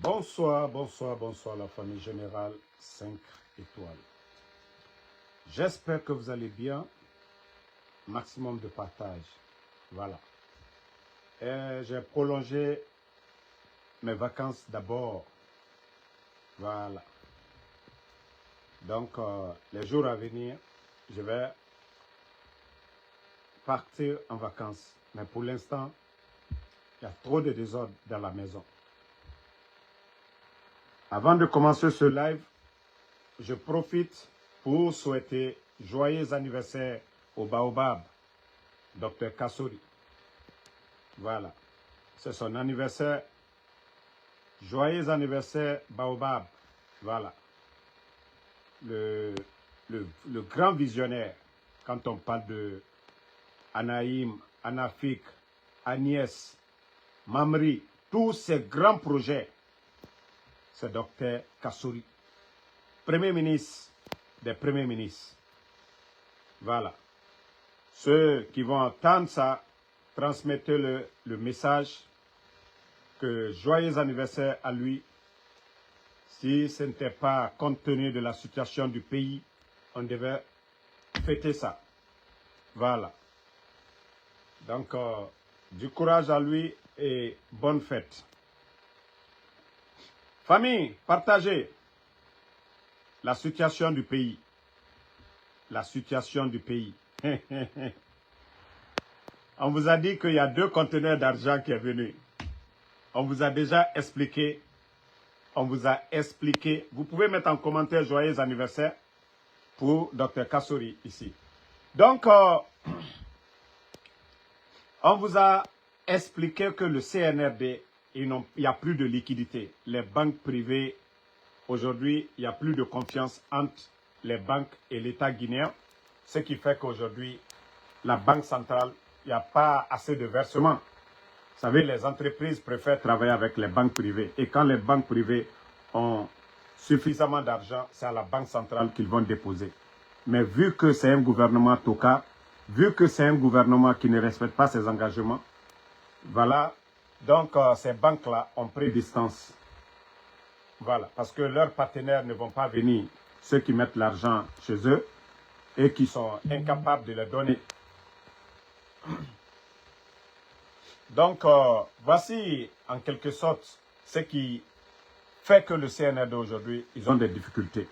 Bonsoir, bonsoir, bonsoir la famille générale 5 étoiles. J'espère que vous allez bien. Maximum de partage. Voilà. J'ai prolongé mes vacances d'abord. Voilà. Donc, les jours à venir, je vais partir en vacances. Mais pour l'instant, il y a trop de désordre dans la maison. Avant de commencer ce live, je profite pour souhaiter joyeux anniversaire au Baobab, Dr Kassory. Voilà, c'est son anniversaire. Joyeux anniversaire Baobab. Voilà. Le grand visionnaire, quand on parle de Anaïm, Anafik, Agnès, Mamri, tous ces grands projets, c'est Dr Kassory, Premier ministre des premiers ministres. Voilà. Ceux qui vont entendre ça, transmettez le message que joyeux anniversaire à lui. Si ce n'était pas compte tenu de la situation du pays, on devait fêter ça. Voilà. Donc, du courage à lui et bonne fête. Famille, partagez la situation du pays. La situation du pays. On vous a dit qu'il y a 2 conteneurs d'argent qui est venu. On vous a déjà expliqué. On vous a expliqué. Vous pouvez mettre en commentaire joyeux anniversaire pour Dr Kassory ici. Donc, on vous a expliqué que le CNRD, il n'y a plus de liquidité. Les banques privées, aujourd'hui, il n'y a plus de confiance entre les banques et l'État guinéen. Ce qui fait qu'aujourd'hui, la banque centrale, il n'y a pas assez de versements. Vous savez, les entreprises préfèrent travailler avec les banques privées. Et quand les banques privées ont suffisamment d'argent, c'est à la banque centrale qu'ils vont déposer. Mais vu que c'est un gouvernement tocard, vu que c'est un gouvernement qui ne respecte pas ses engagements, voilà, donc ces banques-là ont pris distance. Voilà, parce que leurs partenaires ne vont pas venir, ceux qui mettent l'argent chez eux, et qui sont incapables de le donner. Donc, voici en quelque sorte ce qui fait que le CNRD aujourd'hui, ils ont des difficultés.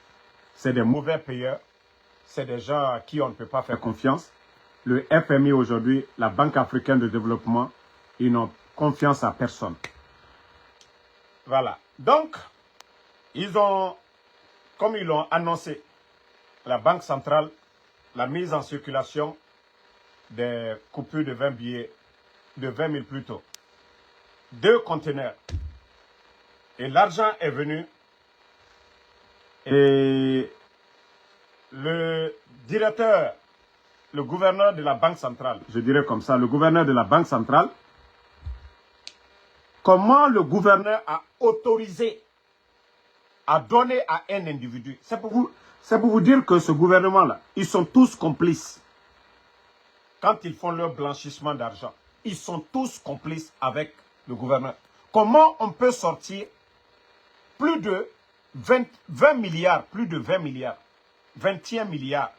C'est des mauvais payeurs, c'est des gens à qui on ne peut pas faire confiance. Le FMI aujourd'hui, la Banque africaine de développement, ils n'ont confiance à personne. Voilà. Donc, ils ont, comme ils l'ont annoncé, la Banque centrale, la mise en circulation des coupures de 20 billets, de 20 000 plutôt. 2 conteneurs. Et l'argent est venu. Et le directeur, le gouverneur de la Banque centrale, je dirais comme ça, le gouverneur de la Banque centrale, comment le gouverneur a autorisé à donner à un individu. C'est pour vous dire que ce gouvernement-là, ils sont tous complices. Quand ils font leur blanchissement d'argent, ils sont tous complices avec le gouvernement. Comment on peut sortir plus de 20 milliards, plus de 20 milliards, 21 milliards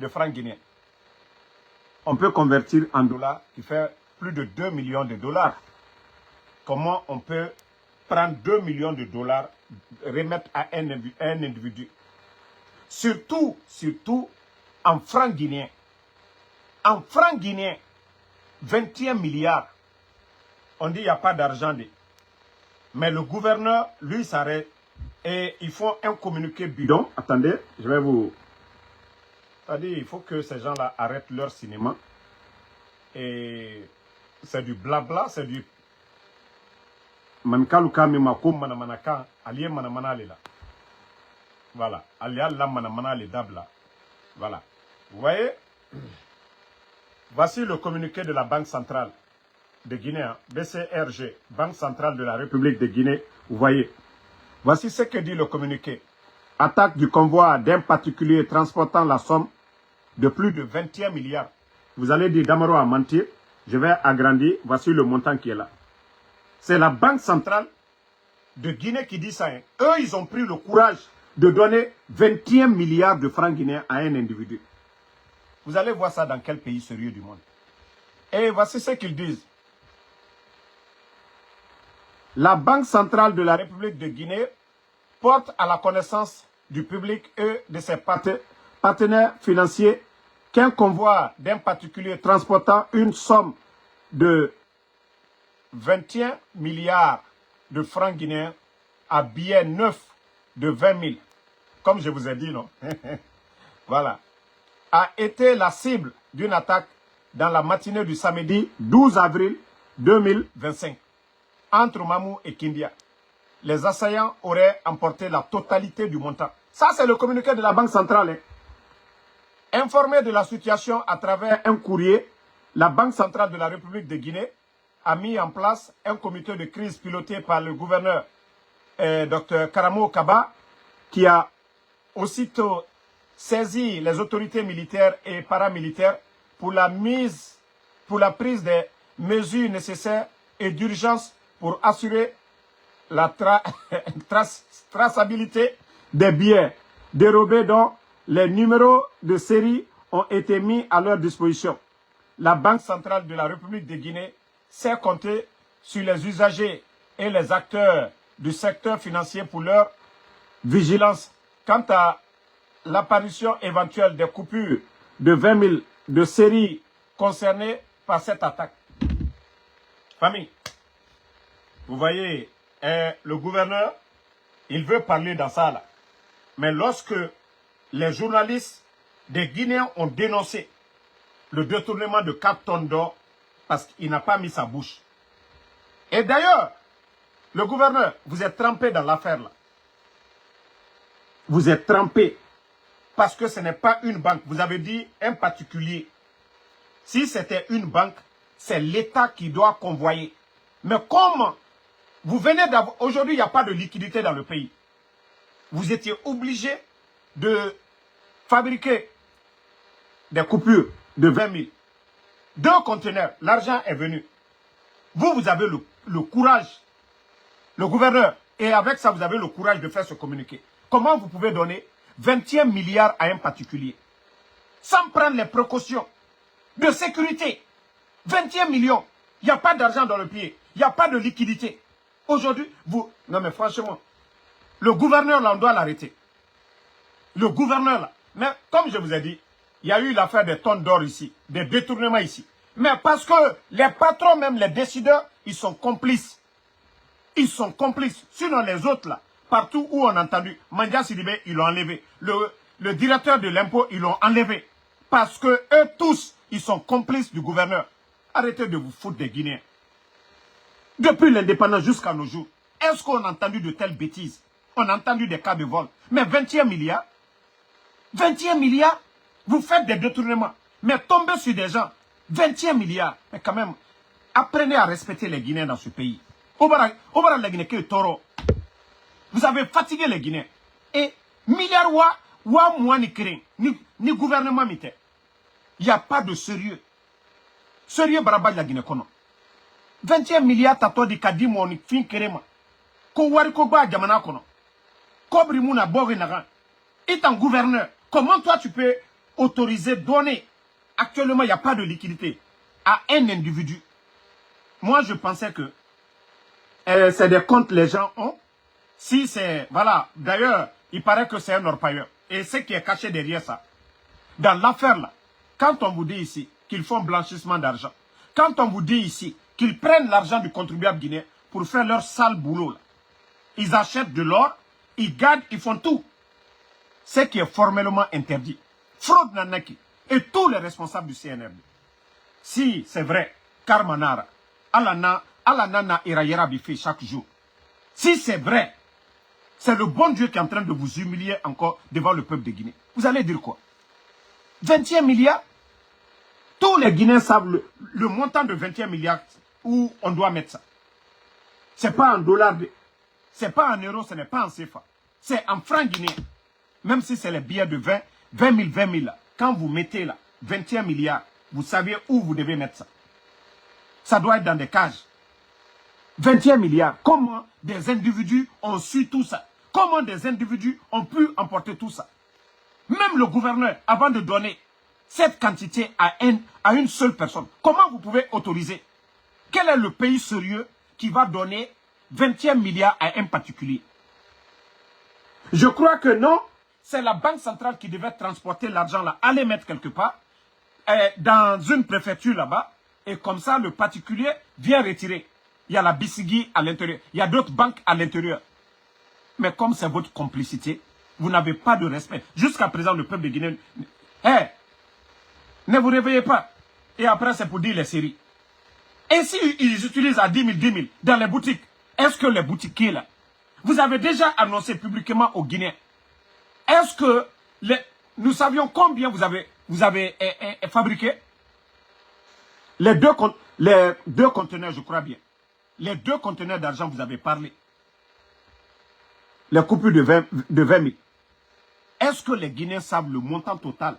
de francs guinéens? On peut convertir en dollars, qui fait plus de 2 millions de dollars. Comment on peut prendre 2 millions de dollars, remettre à un individu? Surtout en francs guinéens. En francs guinéens, 21 milliards. On dit qu'il n'y a pas d'argent. Mais le gouverneur, lui, s'arrête. Et ils font un communiqué bidon. Attendez, je vais vous... C'est-à-dire, il faut que ces gens-là arrêtent leur cinéma. Et c'est du blabla, c'est du... Mankaluka mimako manamanaka, allié manamana là. Voilà. Allié la manamana les dabla. Voilà. Vous voyez? Voici le communiqué de la Banque centrale de Guinée, hein, BCRG, Banque centrale de la République de Guinée. Vous voyez. Voici ce que dit le communiqué. Attaque du convoi d'un particulier transportant la somme de plus de 21 milliards. Vous allez dire Damaro a menti. Je vais agrandir. Voici le montant qui est là. C'est la Banque centrale de Guinée qui dit ça. Hein. Eux, ils ont pris le courage de donner 21 milliards de francs guinéens à un individu. Vous allez voir ça dans quel pays sérieux du monde. Et voici ce qu'ils disent. La Banque centrale de la République de Guinée porte à la connaissance du public et de ses partenaires financiers qu'un convoi d'un particulier transportant une somme de 21 milliards de francs guinéens à billets neufs de 20 000, comme je vous ai dit, non? Voilà, a été la cible d'une attaque dans la matinée du samedi 12 avril 2025 entre Mamou et Kindia. Les assaillants auraient emporté la totalité du montant. Ça, c'est le communiqué de la Banque centrale. Hein. Informé de la situation à travers un courrier, la Banque centrale de la République de Guinée a mis en place un comité de crise piloté par le gouverneur Dr Karamo Kaba, qui a aussitôt saisi les autorités militaires et paramilitaires pour la prise des mesures nécessaires et d'urgence pour assurer la traçabilité des billets dérobés dont les numéros de série ont été mis à leur disposition. La Banque centrale de la République de Guinée sait compter sur les usagers et les acteurs du secteur financier pour leur vigilance quant à l'apparition éventuelle des coupures de 20 000 de séries concernées par cette attaque. Famille, vous voyez, le gouverneur, il veut parler dans ça là. Mais lorsque les journalistes des Guinéens ont dénoncé le détournement de 4 tonnes d'or parce qu'il n'a pas mis sa bouche. Et d'ailleurs, le gouverneur, vous êtes trempé dans l'affaire là. Vous êtes trempé parce que ce n'est pas une banque. Vous avez dit un particulier. Si c'était une banque, c'est l'État qui doit convoyer. Mais comment vous venez d'avoir... Aujourd'hui, il n'y a pas de liquidité dans le pays. Vous étiez obligé de fabriquer des coupures de 20 000. 2 conteneurs, l'argent est venu. Vous avez le courage, le gouverneur, et avec ça, vous avez le courage de faire ce communiqué. Comment vous pouvez donner 21 milliards à un particulier sans prendre les précautions de sécurité? 21 millions, il n'y a pas d'argent dans le pays, il n'y a pas de liquidité. Aujourd'hui, vous... Non mais franchement, le gouverneur là, on doit l'arrêter. Le gouverneur là. Mais comme je vous ai dit, il y a eu l'affaire des tonnes d'or ici, des détournements ici. Mais parce que les patrons, même les décideurs, ils sont complices. Ils sont complices. Sinon les autres là, partout où on a entendu, Mandia Sidibé, ils l'ont enlevé. Le directeur de l'impôt, ils l'ont enlevé. Parce que eux tous, ils sont complices du gouverneur. Arrêtez de vous foutre des Guinéens. Depuis l'indépendance jusqu'à nos jours, est-ce qu'on a entendu de telles bêtises? On a entendu des cas de vol. Mais 21 milliards? 21 milliards? Vous faites des détournements. Mais tombez sur des gens. 21 milliards. Mais quand même, apprenez à respecter les Guinéens dans ce pays. Vous avez fatigué les Guinéens. Et milliards ni gouvernement mité. Il n'y a pas de sérieux. Sérieux barabaj la Guinée kono. 21 milliards tato di kadimo ni fin kerema. Ko wari ko ba jamana kono. Kobri muna bori nagan. Et un gouverneur, comment toi tu peux autoriser, donner, actuellement il n'y a pas de liquidité, à un individu? Moi je pensais que c'est des comptes les gens ont. Si c'est, voilà, d'ailleurs, il paraît que c'est un orpailleur. Et ce qui est caché derrière ça, dans l'affaire là, quand on vous dit ici qu'ils font blanchissement d'argent, quand on vous dit ici qu'ils prennent l'argent du contribuable guinéen pour faire leur sale boulot là, ils achètent de l'or, ils gardent, ils font tout. Ce qui est formellement interdit. Fraude Nanaki et tous les responsables du CNRD. Si c'est vrai, Karmanara, Alanana Irayera Bifi chaque jour. Si c'est vrai, c'est le bon Dieu qui est en train de vous humilier encore devant le peuple de Guinée. Vous allez dire quoi? 21 milliards? Tous les Guinéens savent le montant de 21 milliards où on doit mettre ça. Ce n'est pas en dollars, ce n'est pas en euros, ce n'est pas en CFA. C'est en francs guinéens. Même si c'est les billets de 20 000 là. Quand vous mettez là 21 milliards, vous savez où vous devez mettre ça. Ça doit être dans des cages. 21 milliards. Comment des individus ont su tout ça? Comment des individus ont pu emporter tout ça? Même le gouverneur, avant de donner cette quantité à une seule personne, comment vous pouvez autoriser? Quel est le pays sérieux qui va donner 21 milliards à un particulier? Je crois que non, c'est la banque centrale qui devait transporter l'argent là, aller mettre quelque part, dans une préfecture là-bas, et comme ça le particulier vient retirer. Il y a la Bissigui à l'intérieur, il y a d'autres banques à l'intérieur. Mais comme c'est votre complicité, vous n'avez pas de respect. Jusqu'à présent, le peuple de Guinée, ne vous réveillez pas. Et après, c'est pour dire les séries. Et s'ils utilisent à 10 000 dans les boutiques, est-ce que les boutiquiers là, vous avez déjà annoncé publiquement aux Guinéens, est-ce que nous savions combien vous avez fabriqué? Les deux conteneurs, je crois bien. Les 2 conteneurs d'argent, vous avez parlé. Les coupures de 20 000. Est-ce que les Guinéens savent le montant total?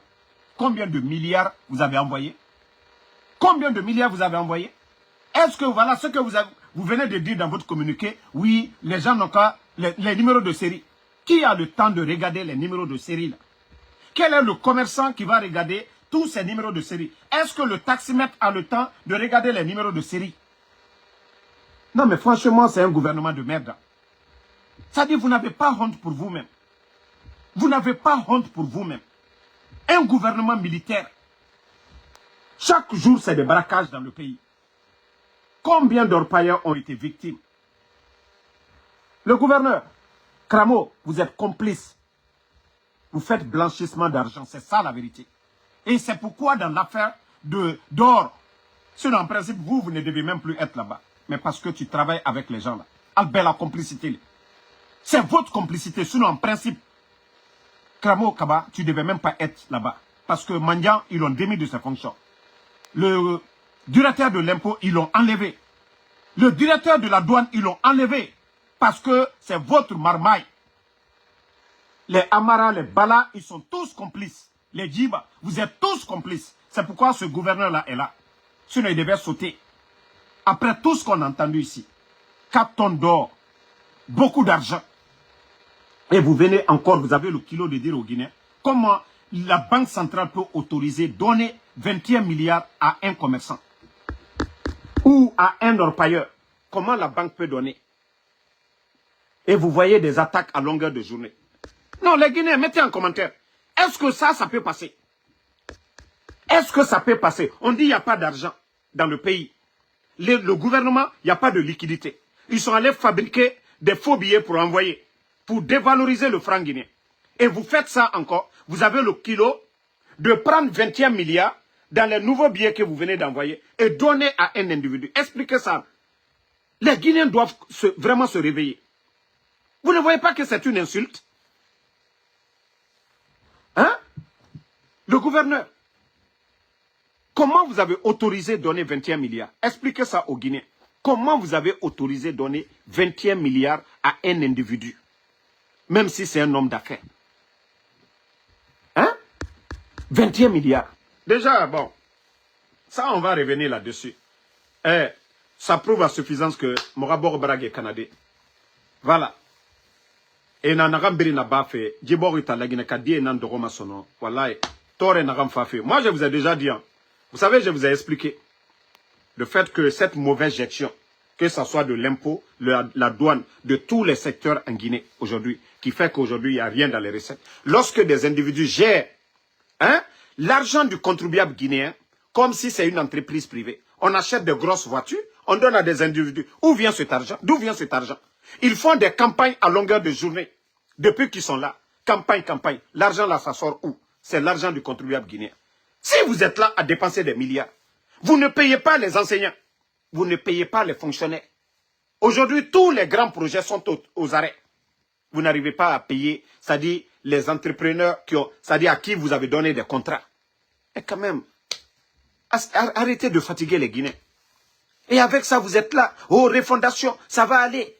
Combien de milliards vous avez envoyé? Combien de milliards vous avez envoyé? Est-ce que voilà ce que vous venez de dire dans votre communiqué? Oui, les gens n'ont qu'à les numéros de série. Qui a le temps de regarder les numéros de série là? Quel est le commerçant qui va regarder tous ces numéros de série? Est-ce que le taximètre a le temps de regarder les numéros de série? Non mais franchement, c'est un gouvernement de merde. Ça dit, vous n'avez pas honte pour vous-même. Vous n'avez pas honte pour vous-même. Un gouvernement militaire. Chaque jour, c'est des braquages dans le pays. Combien d'orpailleurs ont été victimes? Le gouverneur, Kramo, vous êtes complice. Vous faites blanchissement d'argent, c'est ça la vérité. Et c'est pourquoi dans l'affaire d'or, sinon en principe, vous ne devez même plus être là-bas. Mais parce que tu travailles avec les gens là. Albert, la complicité. C'est votre complicité, sinon en principe, Kramo Kaba, tu ne devais même pas être là-bas. Parce que Mandian, ils l'ont démis de ses fonctions. Le directeur de l'impôt, ils l'ont enlevé. Le directeur de la douane, ils l'ont enlevé. Parce que c'est votre marmaille. Les Amara, les Bala, ils sont tous complices. Les Djiba, vous êtes tous complices. C'est pourquoi ce gouverneur-là est là. Sinon, il devait sauter. Après tout ce qu'on a entendu ici. 4 tonnes d'or. Beaucoup d'argent. Et vous venez encore, vous avez le kilo de dire aux Guinéens, comment la Banque centrale peut autoriser, donner 21 milliards à un commerçant ou à un orpailleur. Comment la banque peut donner? Et vous voyez des attaques à longueur de journée. Non, les Guinéens, mettez en commentaire. Est-ce que ça peut passer? Est-ce que ça peut passer? On dit qu'il n'y a pas d'argent dans le pays. Le gouvernement, il n'y a pas de liquidité. Ils sont allés fabriquer des faux billets pour envoyer, pour dévaloriser le franc guinéen. Et vous faites ça encore. Vous avez le kilo de prendre 21 milliards dans les nouveaux billets que vous venez d'envoyer et donner à un individu. Expliquez ça. Les Guinéens doivent vraiment se réveiller. Vous ne voyez pas que c'est une insulte? Hein? Le gouverneur, comment vous avez autorisé donner 21 milliards? Expliquez ça aux Guinéens. Comment vous avez autorisé donner 21 milliards à un individu? Même si c'est un homme d'affaires. Hein? 21 milliards. Déjà, bon, ça on va revenir là-dessus. Ça prouve à suffisance que Morabor Brag est canadien. Voilà. Et nanagambiri na bafe, Djibor italagina kadie nan doroma sono. Voilà. Tore nagam fafe. Moi je vous ai déjà dit, hein, vous savez, je vous ai expliqué le fait que cette mauvaise gestion, que ce soit de l'impôt, la douane, de tous les secteurs en Guinée aujourd'hui, qui fait qu'aujourd'hui il n'y a rien dans les recettes. Lorsque des individus gèrent l'argent du contribuable guinéen comme si c'est une entreprise privée, on achète de grosses voitures, on donne à des individus. Où vient cet argent? D'où vient cet argent? Ils font des campagnes à longueur de journée. Depuis qu'ils sont là, campagne. L'argent là, ça sort où? C'est l'argent du contribuable guinéen. Si vous êtes là à dépenser des milliards, vous ne payez pas les enseignants, vous ne payez pas les fonctionnaires. Aujourd'hui, tous les grands projets sont aux arrêts. Vous n'arrivez pas à payer, c'est-à-dire les entrepreneurs c'est-à-dire à qui vous avez donné des contrats. Et quand même, arrêtez de fatiguer les Guinéens. Et avec ça, vous êtes là. Oh, refondation, ça va aller.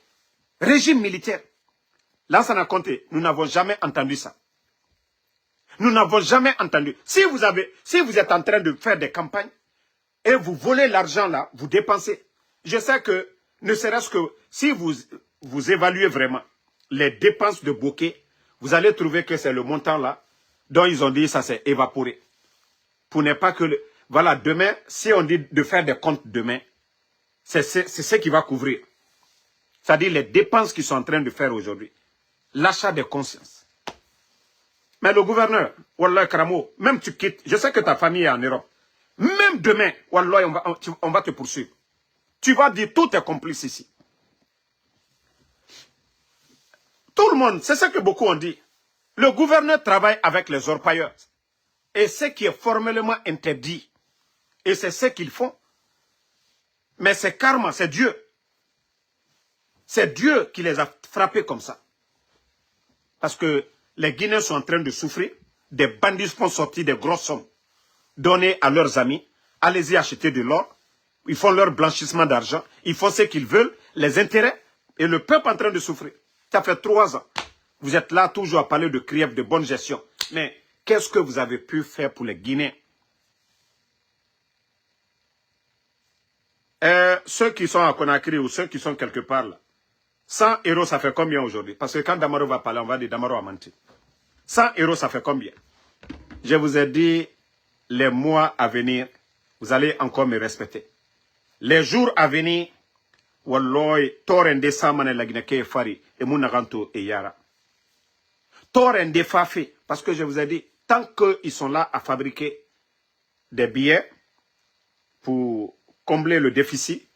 Régime militaire. Là, ça n'a compté. Nous n'avons jamais entendu ça. Nous n'avons jamais entendu. Si vous êtes en train de faire des campagnes et vous volez l'argent là, vous dépensez. Je sais que ne serait-ce que si vous évaluez vraiment les dépenses de Bokeh, vous allez trouver que c'est le montant là dont ils ont dit ça s'est évaporé. Pour ne pas que... Voilà, demain, si on dit de faire des comptes demain, c'est ce qui va couvrir. C'est-à-dire les dépenses qu'ils sont en train de faire aujourd'hui. L'achat de conscience. Mais le gouverneur, Wallah Karamo, même tu quittes, je sais que ta famille est en Europe. Même demain, Wallah, on va te poursuivre. Tu vas dire tout est complice ici. Tout le monde, c'est ce que beaucoup ont dit. Le gouverneur travaille avec les orpailleurs. Et ce qui est formellement interdit. Et c'est ce qu'ils font. Mais c'est karma, c'est Dieu. C'est Dieu qui les a frappés comme ça. Parce que les Guinéens sont en train de souffrir. Des bandits sont sortis des grosses sommes données à leurs amis. Allez-y acheter de l'or. Ils font leur blanchissement d'argent. Ils font ce qu'ils veulent, les intérêts. Et le peuple est en train de souffrir. Ça fait 3 ans. Vous êtes là toujours à parler de Krief, de bonne gestion. Mais qu'est-ce que vous avez pu faire pour les Guinéens? Ceux qui sont à Conakry ou ceux qui sont quelque part là, 100 euros, ça fait combien aujourd'hui? Parce que quand Damaro va parler, on va dire Damaro a menti. 100 euros, ça fait combien? Je vous ai dit, les mois à venir, vous allez encore me respecter. Les jours à venir, Walloy, Torrende Samane Lagineke Fari, et Munaranto et Yara. Torrende Fafi, parce que je vous ai dit, tant qu'ils sont là à fabriquer des billets pour combler le déficit,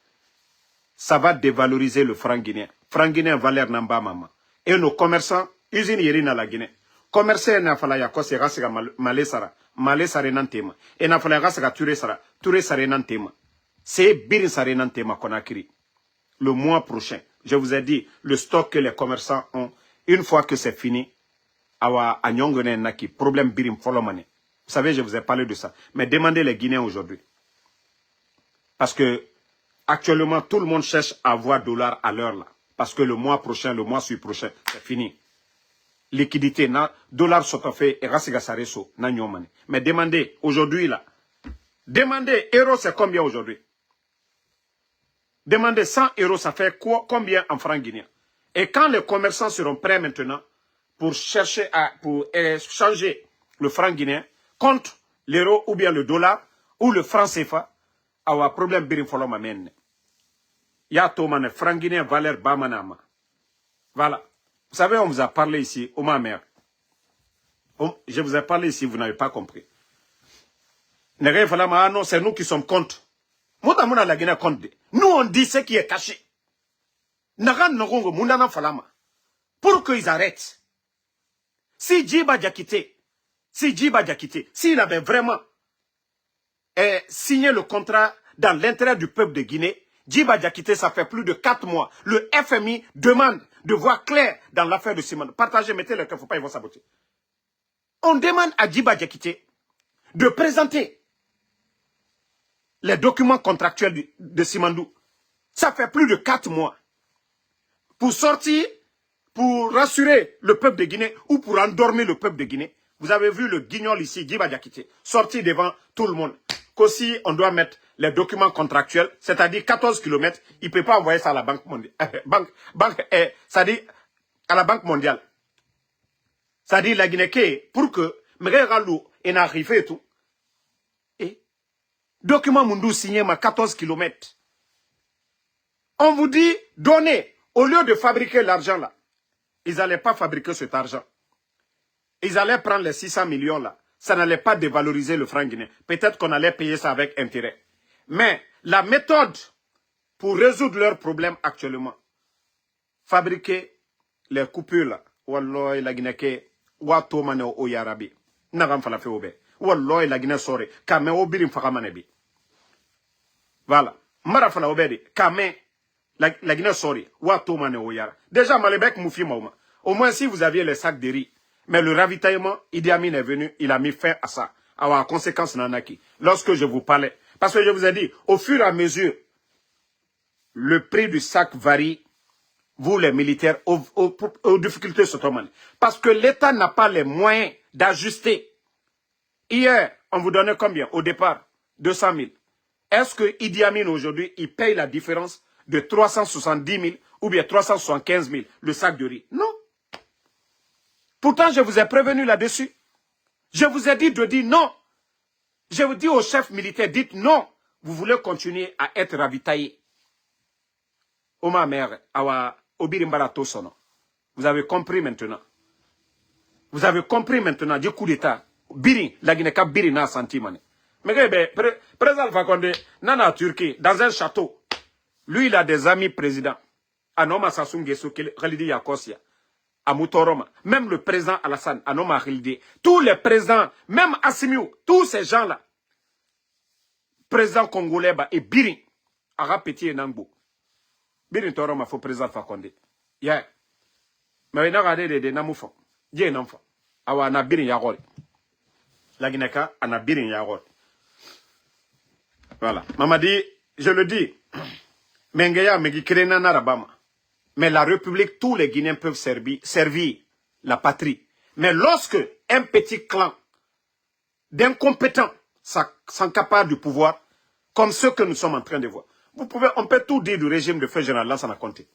ça va dévaloriser le franc guinéen. Franc guinéen valeur namba mama. Et nos commerçants, usine yerina la Guinée. Commerçants na fala ya kose rasega malesara, malesara nantema. Et na fala rasega ture sara nantema. C'est birin sara nantema Conakry. Le mois prochain, je vous ai dit, le stock que les commerçants ont, une fois que c'est fini, awa anyongone naki, problème birim folomane. Vous savez, je vous ai parlé de ça. Mais demandez les Guinéens aujourd'hui. Parce que actuellement, tout le monde cherche à avoir dollar à l'heure là. Parce que le mois prochain, le mois suivant prochain, c'est fini. Liquidité, dollar sont fait et rasigasareso, na nyomane. Mais demandez, aujourd'hui là, demandez, euro c'est combien aujourd'hui? Demandez 100 euros, ça fait quoi, combien en francs guinéens? Et quand les commerçants seront prêts maintenant pour chercher pour changer le franc guinéen contre l'euro ou bien le dollar ou le franc CFA, awa problème birim foloma menne. Ya tomane franc guinéen valeur bamanama. Voilà. Vous savez, on vous a parlé ici, au ma mère. Je vous ai parlé ici, vous n'avez pas compris. Non, c'est nous qui sommes contre. Nous, on dit ce qui est caché. Pour qu'ils arrêtent. Si Djiba Diakité, s'il avait vraiment signé le contrat dans l'intérêt du peuple de Guinée, Djiba Diakité, ça fait plus de 4 mois. Le FMI demande de voir clair dans l'affaire de Simandou. Partagez, mettez le cœur, il ne faut pas, ils vont saboter. On demande à Djiba Diakité de présenter les documents contractuels de Simandou. Ça fait plus de 4 mois. Pour sortir, pour rassurer le peuple de Guinée ou pour endormir le peuple de Guinée. Vous avez vu le guignol ici, Djiba Diakité, sortir devant tout le monde. Qu'aussi, on doit mettre les documents contractuels, c'est-à-dire 14 km, il ne peut pas envoyer ça à la Banque mondiale. C'est-à-dire à la Banque mondiale. C'est-à-dire la Guinée, pour que Méréralou ait arrivé et tout. Et document Mundou signé ma 14 km. On vous dit, donnez, au lieu de fabriquer l'argent là, ils n'allaient pas fabriquer cet argent. Ils allaient prendre les 600 millions là. Ça n'allait pas dévaloriser le franc guinéen. Peut-être qu'on allait payer ça avec intérêt. Mais la méthode pour résoudre leurs problèmes actuellement, fabriquer les coupures là, Wallah la Guinée, Watomane o Yarabi, Nagam Falafe Obe, Wallah la Guinée sore, Kame Obirim Fakamanebi. Voilà. Marafala Obedi, Kame, la Guinée sore, Watomane o Yara. Déjà, Malebek Moufi Mauma. Au moins, si vous aviez les sacs de riz, mais le ravitaillement, Idi Amin est venu, il a mis fin à ça. À conséquence, Nanaki. Lorsque je vous parlais, parce que je vous ai dit, au fur et à mesure, le prix du sac varie, vous les militaires, aux difficultés s'automatisent. Parce que l'État n'a pas les moyens d'ajuster. Hier, on vous donnait combien au départ? 200 000. Est-ce que Idi Amin aujourd'hui, il paye la différence de 370 000 ou bien 375 000 le sac de riz. Non. Pourtant, je vous ai prévenu là-dessus. Je vous ai dit de dire non. Je vous dis aux chefs militaires, dites non. Vous voulez continuer à être ravitaillé. Oma mère, awa obirimbara tosono. Vous avez compris maintenant. Vous avez compris maintenant du coup d'état. Biri, la Guinée-Cap Biri n'a senti mané. Mais président Alpha Condé, nana Turquie, dans un château. Lui, il a des amis présidents. Anoma Sassou Nguesso, Khalidi Yakosia. À Moutoroma, même le président Alassane, Anoma Khilde, tous les présidents, même Assimiou, tous ces gens-là, président congolais et Biri, Ara Petit et Nangbo. Biri Toroma, faut président Fakonde. Yeah. Mais il a regardé des Namoufons. Il y a un enfant. Awa na Biri Yagori. La Guinée-Ka, ana Biri Yagori. Voilà. Mamadi, je le dis, Mengeya, Megi Krena Narabama. Mais la République, tous les Guinéens peuvent servir la patrie. Mais lorsque un petit clan d'incompétents s'encapare du pouvoir, comme ceux que nous sommes en train de voir, on peut tout dire du régime de feu général Lansana Conté.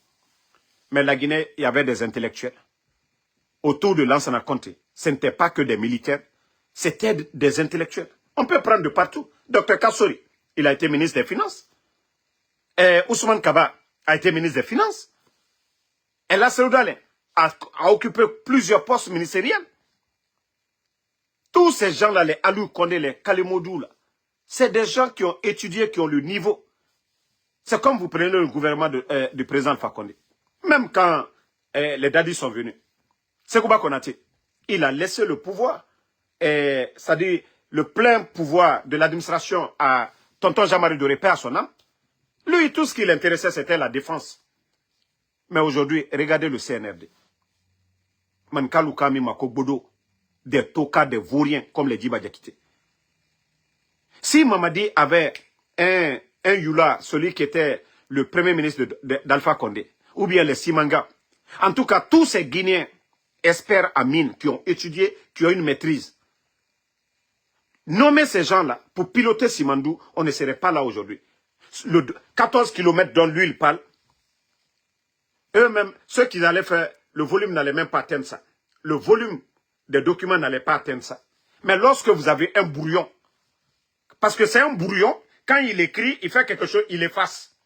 Mais la Guinée, il y avait des intellectuels. Autour de Lansana Conté, ce n'était pas que des militaires, c'était des intellectuels. On peut prendre de partout. Dr Kassori, il a été ministre des Finances. Et Ousmane Kaba a été ministre des Finances. Et la Seloudalé a occupé plusieurs postes ministériels. Tous ces gens-là, les Alou Kondé, les Kalimodou, c'est des gens qui ont étudié, qui ont le niveau. C'est comme vous prenez le gouvernement du président Alpha Condé. Même quand les dadis sont venus. Sekouba Konaté, il a laissé le pouvoir, c'est-à-dire le plein pouvoir de l'administration à tonton Jean-Marie Doré, à son âme. Lui, tout ce qui l'intéressait, c'était la défense. Mais aujourd'hui, regardez le CNRD. Mankalukami Makobodo, des tokas, des vauriens, comme les Djiba Diakité. Si Mamadi avait un Yula, celui qui était le premier ministre d'Alpha Condé, ou bien les Simanga, en tout cas, tous ces Guinéens, experts à mine, qui ont étudié, qui ont une maîtrise, nommer ces gens-là pour piloter Simandou, on ne serait pas là aujourd'hui. 14 km dont lui, il parle, eux-mêmes, ceux qui allaient faire, le volume n'allait même pas atteindre ça. Le volume des documents n'allait pas atteindre ça. Mais lorsque vous avez un brouillon, parce que c'est un brouillon, quand il écrit, il fait quelque chose, il efface.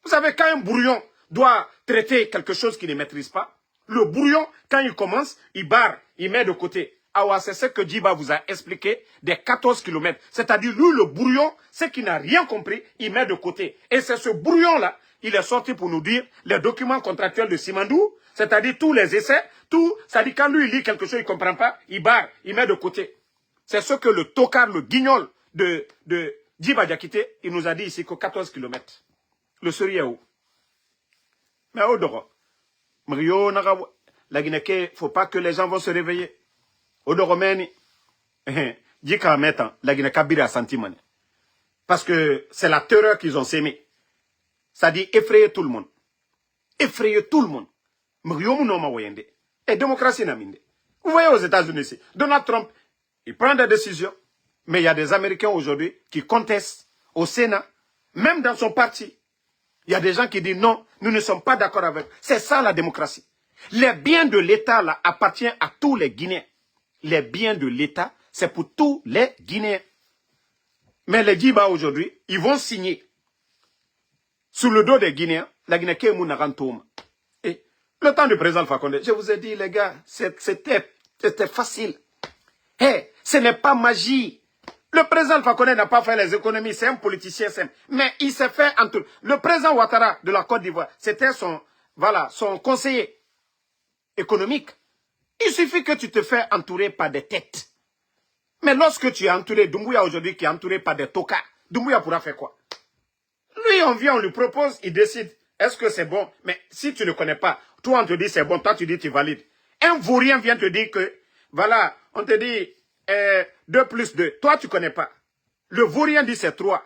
Vous savez, quand un brouillon doit traiter quelque chose qu'il ne maîtrise pas, le brouillon, quand il commence, il barre, il met de côté. Ah, c'est ce que Djiba vous a expliqué des 14 km. C'est-à-dire, lui, le brouillon, c'est qu'il n'a rien compris, il met de côté. Et c'est ce brouillon-là, il est sorti pour nous dire les documents contractuels de Simandou, c'est-à-dire tous les essais, tout, c'est-à-dire quand lui, il lit quelque chose, il ne comprend pas, il barre, il met de côté. C'est ce que le tocard, le guignol de Djiba Diakité, il nous a dit ici que 14 km. Le sérieux est où? Mais au dehors, la Guinée, il ne faut pas que les gens vont se réveiller. Au dehors, la Guinée Kabiri a senti. Parce que c'est la terreur qu'ils ont sémée. Ça dit effrayer tout le monde. Effrayer tout le monde. Et démocratie n'a minde. Vous voyez aux États-Unis ici, Donald Trump, il prend des décisions, mais il y a des Américains aujourd'hui qui contestent au Sénat, même dans son parti. Il y a des gens qui disent non, nous ne sommes pas d'accord avec. C'est ça la démocratie. Les biens de l'État là appartiennent à tous les Guinéens. Les biens de l'État, c'est pour tous les Guinéens. Mais les Djiba aujourd'hui, ils vont signer sous le dos des Guinéens, la Guinée qui est Mounarantoma. Et le temps du président Fakonde, je vous ai dit les gars, c'était facile. Hey, ce n'est pas magie. Le président Fakonde n'a pas fait les économies, c'est un politicien simple. Mais il s'est fait entre... Le président Ouattara de la Côte d'Ivoire, c'était son conseiller économique. Il suffit que tu te fais entourer par des têtes. Mais lorsque tu es entouré, Doumbouya aujourd'hui qui est entouré par des tokas, Doumbouya pourra faire quoi? Lui, on vient, on lui propose, il décide. Est-ce que c'est bon? Mais si tu ne connais pas, toi on te dit c'est bon, toi tu dis tu valides. Un vaurien vient te dire que, voilà, on te dit 2 plus 2. Toi tu ne connais pas. Le vaurien dit c'est 3.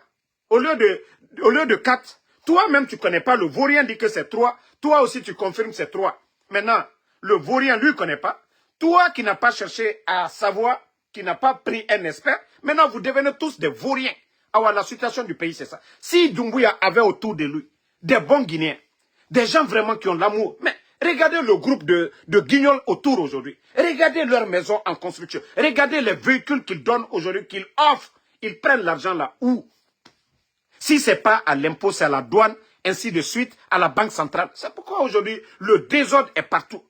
Au lieu de 4, toi-même tu ne connais pas. Le vaurien dit que c'est 3. Toi aussi tu confirmes c'est 3. Maintenant, le vaurien lui ne connaît pas. Toi qui n'as pas cherché à savoir, qui n'a pas pris un expert, maintenant vous devenez tous des vauriens. Alors la situation du pays c'est ça. Si Doumbouya avait autour de lui des bons Guinéens, des gens vraiment qui ont l'amour. Mais regardez le groupe de guignols autour aujourd'hui. Regardez leurs maisons en construction. Regardez les véhicules qu'ils donnent aujourd'hui, qu'ils offrent. Ils prennent l'argent là où? Si ce n'est pas à l'impôt, c'est à la douane, ainsi de suite, à la banque centrale. C'est pourquoi aujourd'hui, le désordre est partout.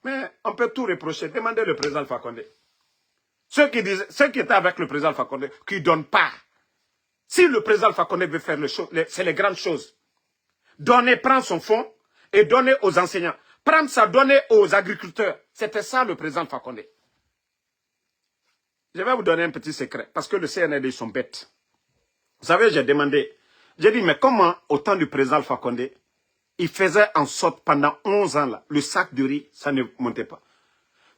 Mais on peut tout reprocher. Demandez le président Alpha Condé. Ceux qui étaient avec le président Alpha Condé, qui ne donnent pas. Si le président Alpha Condé veut faire c'est les grandes choses. Donner, prendre son fonds et donner aux enseignants. Prendre ça, donner aux agriculteurs. C'était ça le président Alpha Condé. Je vais vous donner un petit secret, parce que le CNRD, ils sont bêtes. Vous savez, j'ai demandé, j'ai dit, mais comment, au temps du président Alpha Condé, il faisait en sorte pendant 11 ans, là, le sac de riz, ça ne montait pas.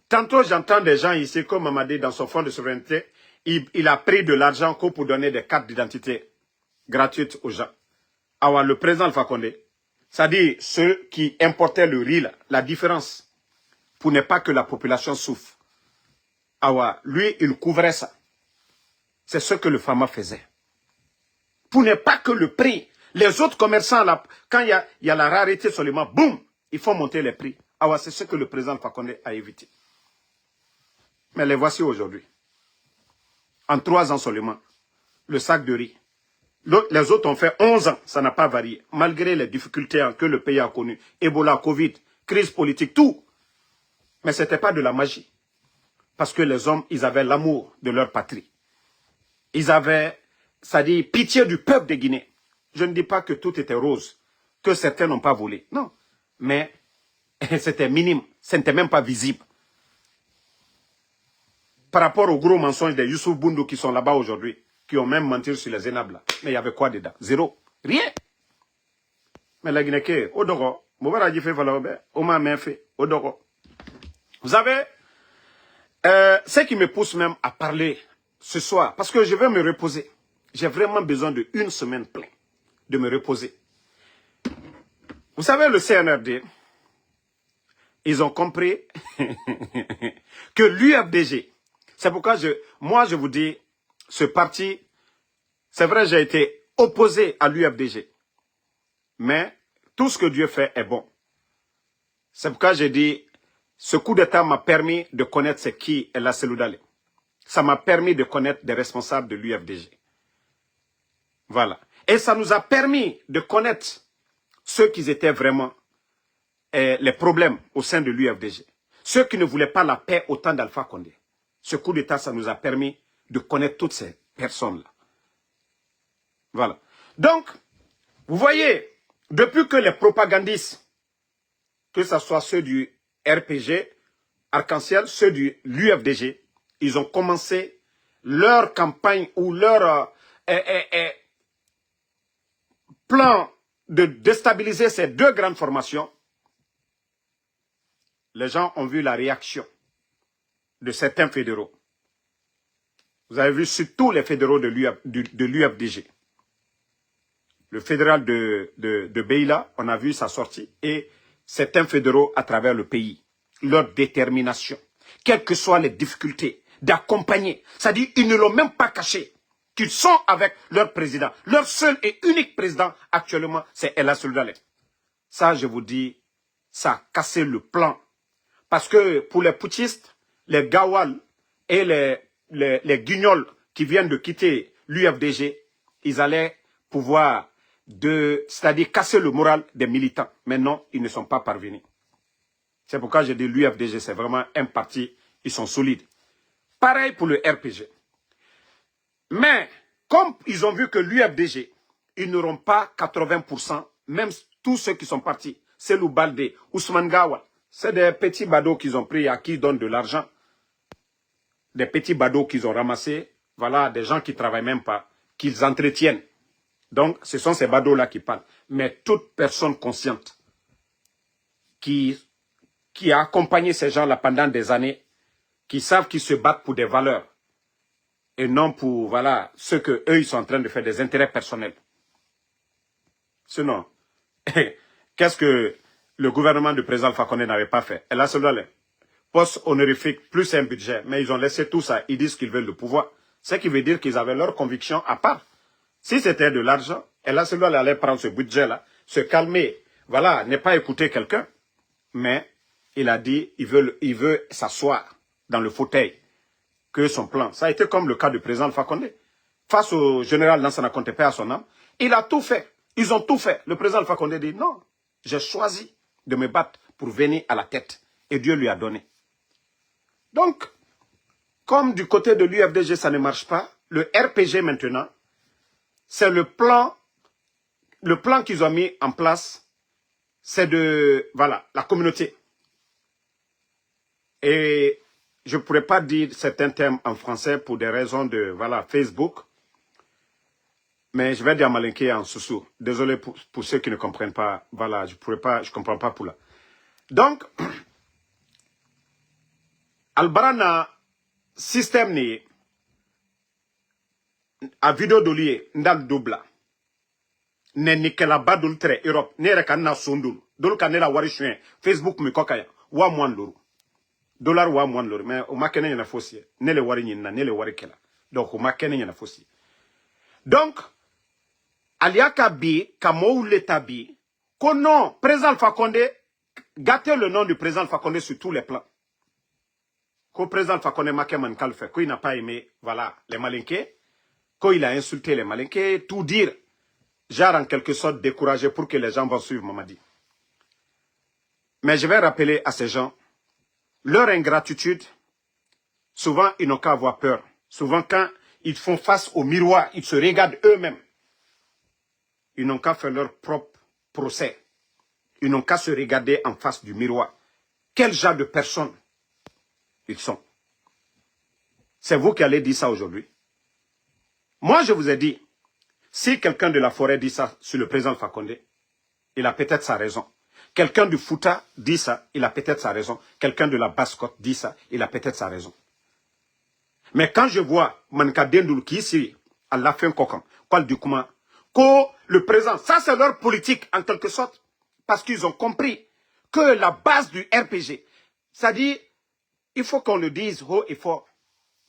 Tantôt, j'entends des gens ici, comme Mamadi, dans son fonds de souveraineté, il a pris de l'argent pour donner des cartes d'identité gratuites aux gens. Alors, le président Alpha Condé, c'est-à-dire ceux qui importaient le riz, là, la différence, pour ne pas que la population souffre. Alors, lui, il couvrait ça. C'est ce que le FAMA faisait. Pour ne pas que le prix, les autres commerçants, là, quand il y a la rareté seulement, boum, il faut monter les prix. Alors, c'est ce que le président Alpha Condé a évité. Mais les voici aujourd'hui. En 3 ans seulement, le sac de riz. Les autres ont fait 11 ans, ça n'a pas varié. Malgré les difficultés que le pays a connues. Ebola, Covid, crise politique, tout. Mais ce n'était pas de la magie. Parce que les hommes, ils avaient l'amour de leur patrie. Ils avaient, c'est-à-dire, pitié du peuple de Guinée. Je ne dis pas que tout était rose, que certains n'ont pas volé. Non. Mais c'était minime. Ce n'était même pas visible. Par rapport aux gros mensonges des Youssouf Boundou qui sont là-bas aujourd'hui, qui ont même menti sur les Zénab là. Mais il y avait quoi dedans? Zéro. Rien. Mais la Guinée, Odoro, vous savez, ce qui me pousse même à parler ce soir, parce que je vais me reposer. J'ai vraiment besoin d'1 semaine pleine de me reposer. Vous savez, le CNRD, ils ont compris que l'UFDG, c'est pourquoi moi je vous dis, ce parti, c'est vrai, j'ai été opposé à l'UFDG. Mais tout ce que Dieu fait est bon. C'est pourquoi j'ai dit, ce coup d'État m'a permis de connaître c'est qui est la Seloudalé. Ça m'a permis de connaître des responsables de l'UFDG. Voilà. Et ça nous a permis de connaître ceux qui étaient vraiment les problèmes au sein de l'UFDG. Ceux qui ne voulaient pas la paix au temps d'Alpha Condé. Ce coup d'État, ça nous a permis de connaître toutes ces personnes-là. Voilà. Donc, vous voyez, depuis que les propagandistes, que ce soit ceux du RPG, Arc-en-Ciel, ceux de l'UFDG, ils ont commencé leur campagne ou leur plan de déstabiliser ces 2 grandes formations. Les gens ont vu la réaction de certains fédéraux. Vous avez vu surtout les fédéraux de l'UFDG. Le fédéral de Beila, on a vu sa sortie, et certains fédéraux à travers le pays. Leur détermination, quelles que soient les difficultés, d'accompagner. C'est-à-dire, ils ne l'ont même pas caché, qu'ils sont avec leur président. Leur seul et unique président actuellement, c'est Ella Seloudalé. Ça, je vous dis, ça a cassé le plan. Parce que pour les putschistes, les Gawal et les guignols qui viennent de quitter l'UFDG, ils allaient pouvoir, c'est-à-dire casser le moral des militants. Mais non, ils ne sont pas parvenus. C'est pourquoi je dis l'UFDG, c'est vraiment un parti, ils sont solides. Pareil pour le RPG. Mais, comme ils ont vu que l'UFDG, ils n'auront pas 80%, même tous ceux qui sont partis, Selou Baldé, Ousmane Gawal, c'est des petits badauds qu'ils ont pris à qui ils donnent de l'argent. Des petits badauds qu'ils ont ramassés, voilà, des gens qui ne travaillent même pas, qu'ils entretiennent. Donc, ce sont ces badauds-là qui parlent. Mais toute personne consciente qui a accompagné ces gens-là pendant des années, qui savent qu'ils se battent pour des valeurs et non pour, voilà, ce qu'eux, ils sont en train de faire, des intérêts personnels. Sinon, qu'est-ce que le gouvernement du président Alpha Condé n'avait pas fait? Et là, c'est poste honorifique plus un budget, mais ils ont laissé tout ça, ils disent qu'ils veulent le pouvoir. Ce qui veut dire qu'ils avaient leurs convictions à part. Si c'était de l'argent, et là, celui-là allait prendre ce budget-là se calmer, voilà, ne pas écouter quelqu'un. Mais il a dit, il veut s'asseoir dans le fauteuil, que son plan. Ça a été comme le cas du président Alpha Condé. Face au général Lansana Conté, paix à son âme, il a tout fait. Ils ont tout fait. Le président Alpha Condé dit, non, j'ai choisi de me battre pour venir à la tête. Et Dieu lui a donné. Donc, comme du côté de l'UFDG, ça ne marche pas, le RPG maintenant, c'est le plan qu'ils ont mis en place, c'est de, voilà, la communauté. Et je ne pourrais pas dire certains termes en français pour des raisons de, voilà, Facebook. Mais je vais dire malinké en soussou. Désolé pour ceux qui ne comprennent pas. Voilà, je ne comprends pas pour là. Donc, Albarana, système ni, à vidéo d'olier, ndal doubla. Ne nikela badul tre Europe, ne rekana sondul. Dol kanela wari chuen, Facebook me kokaya, wa mwan loro. Dollar wa mwan loro, mais o makene yana fossi. Ne le wari nyina, ne le wari kela. Donc o makene yana fossi. Donc, Aliaka bi, kamou l'État bi, que non, président Alpha Condé, gâtez le nom du président Alpha Condé sur tous les plans. Que président Alpha Condé Makeman Kalfe, qu'il n'a pas aimé, voilà, les Malinqués, qu'il a insulté les Malinqués, tout dire, genre en quelque sorte découragé pour que les gens vont suivre Mamadi. Mais je vais rappeler à ces gens, leur ingratitude, souvent ils n'ont qu'à avoir peur. Souvent quand ils font face au miroir, ils se regardent eux-mêmes. Ils n'ont qu'à faire leur propre procès. Ils n'ont qu'à se regarder en face du miroir. Quel genre de personnes ils sont? C'est vous qui allez dire ça aujourd'hui. Moi, je vous ai dit, si quelqu'un de la forêt dit ça sur le président Alpha Condé, il a peut-être sa raison. Quelqu'un du Fouta dit ça, il a peut-être sa raison. Quelqu'un de la Basse-Côte dit ça, il a peut-être sa raison. Mais quand je vois Manka Dendoul qui ici, à la fin Kokan, parle du Kouma, que le président, ça c'est leur politique en quelque sorte, parce qu'ils ont compris que la base du RPG, c'est-à-dire, il faut qu'on le dise haut et fort,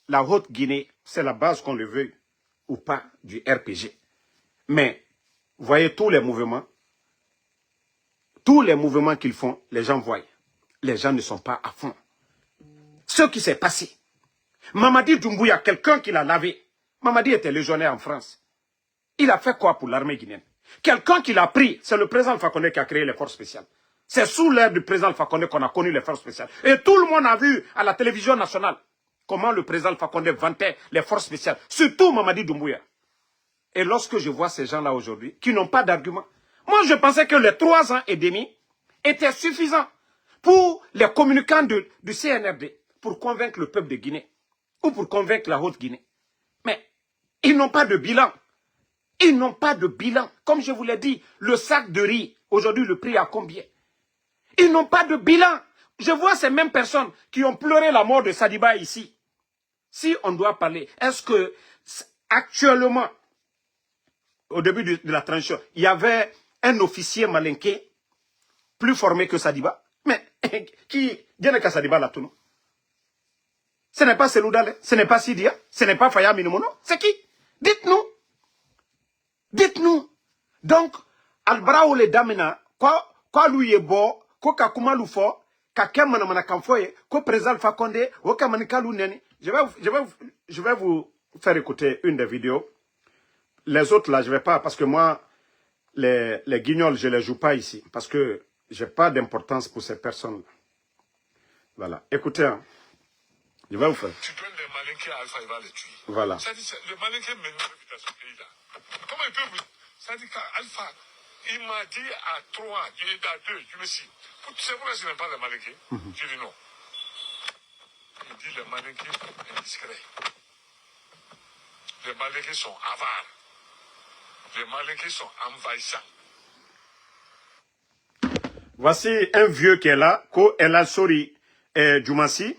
la Haute-Guinée, c'est la base qu'on le veuille ou pas du RPG. Mais, voyez tous les mouvements qu'ils font, les gens voient. Les gens ne sont pas à fond. Ce qui s'est passé, Mamadi Doumbouya, quelqu'un qui l'a lavé, Mamadi était légionnaire en France. Il a fait quoi pour l'armée guinéenne? Quelqu'un qui l'a pris, c'est le président Alpha Condé qui a créé les forces spéciales. C'est sous l'ère du président Alpha Condé qu'on a connu les forces spéciales. Et tout le monde a vu à la télévision nationale comment le président Alpha Condé vantait les forces spéciales. Surtout Mamadi Doumbouya. Et lorsque je vois ces gens-là aujourd'hui, qui n'ont pas d'argument, moi je pensais que les 3 ans et demi étaient suffisants pour les communicants du CNRD, pour convaincre le peuple de Guinée, ou pour convaincre la Haute-Guinée. Mais ils n'ont pas de bilan. Ils n'ont pas de bilan. Comme je vous l'ai dit, le sac de riz, aujourd'hui, le prix à combien? Ils n'ont pas de bilan. Je vois ces mêmes personnes qui ont pleuré la mort de Sadiba ici. Si on doit parler, est-ce que actuellement, au début de la transition, il y avait un officier malinqué plus formé que Sadiba? Mais qui vient de Sadiba là tout? Ce n'est pas Seloudale, ce n'est pas Sidia, ce n'est pas Faya Minimono. C'est qui? Dites-nous. Dites-nous. Donc, Albrao le damena, quoi lui est beau, quoi kakuma l'oufo, kakem manamana kamfoye, quoi président Alpha Condé, quoi kamanika l'uneni. Je vais vous faire écouter une des vidéos. Les autres là, je vais pas, parce que moi, les guignols, je les joue pas ici, parce que j'ai pas d'importance pour ces personnes-là. Voilà. Écoutez, hein. Je vais vous faire. Tu donnes les Malinqués à Alpha, il va les tuer. Voilà. Ça dit, le Malinqué mène une réputation pays là. Comment il peut vous... Ça dit qu'Alpha, il m'a dit à 3, il est à 2, je me suis dit, c'est pourquoi je n'aime pas les Malinqués? Je dis non. Il dit les Malinqués sont indiscrets. Les Malinqués sont avares. Les Malinqués sont envahissants. Voici un vieux qui est là, ko El Sori Djoumassi,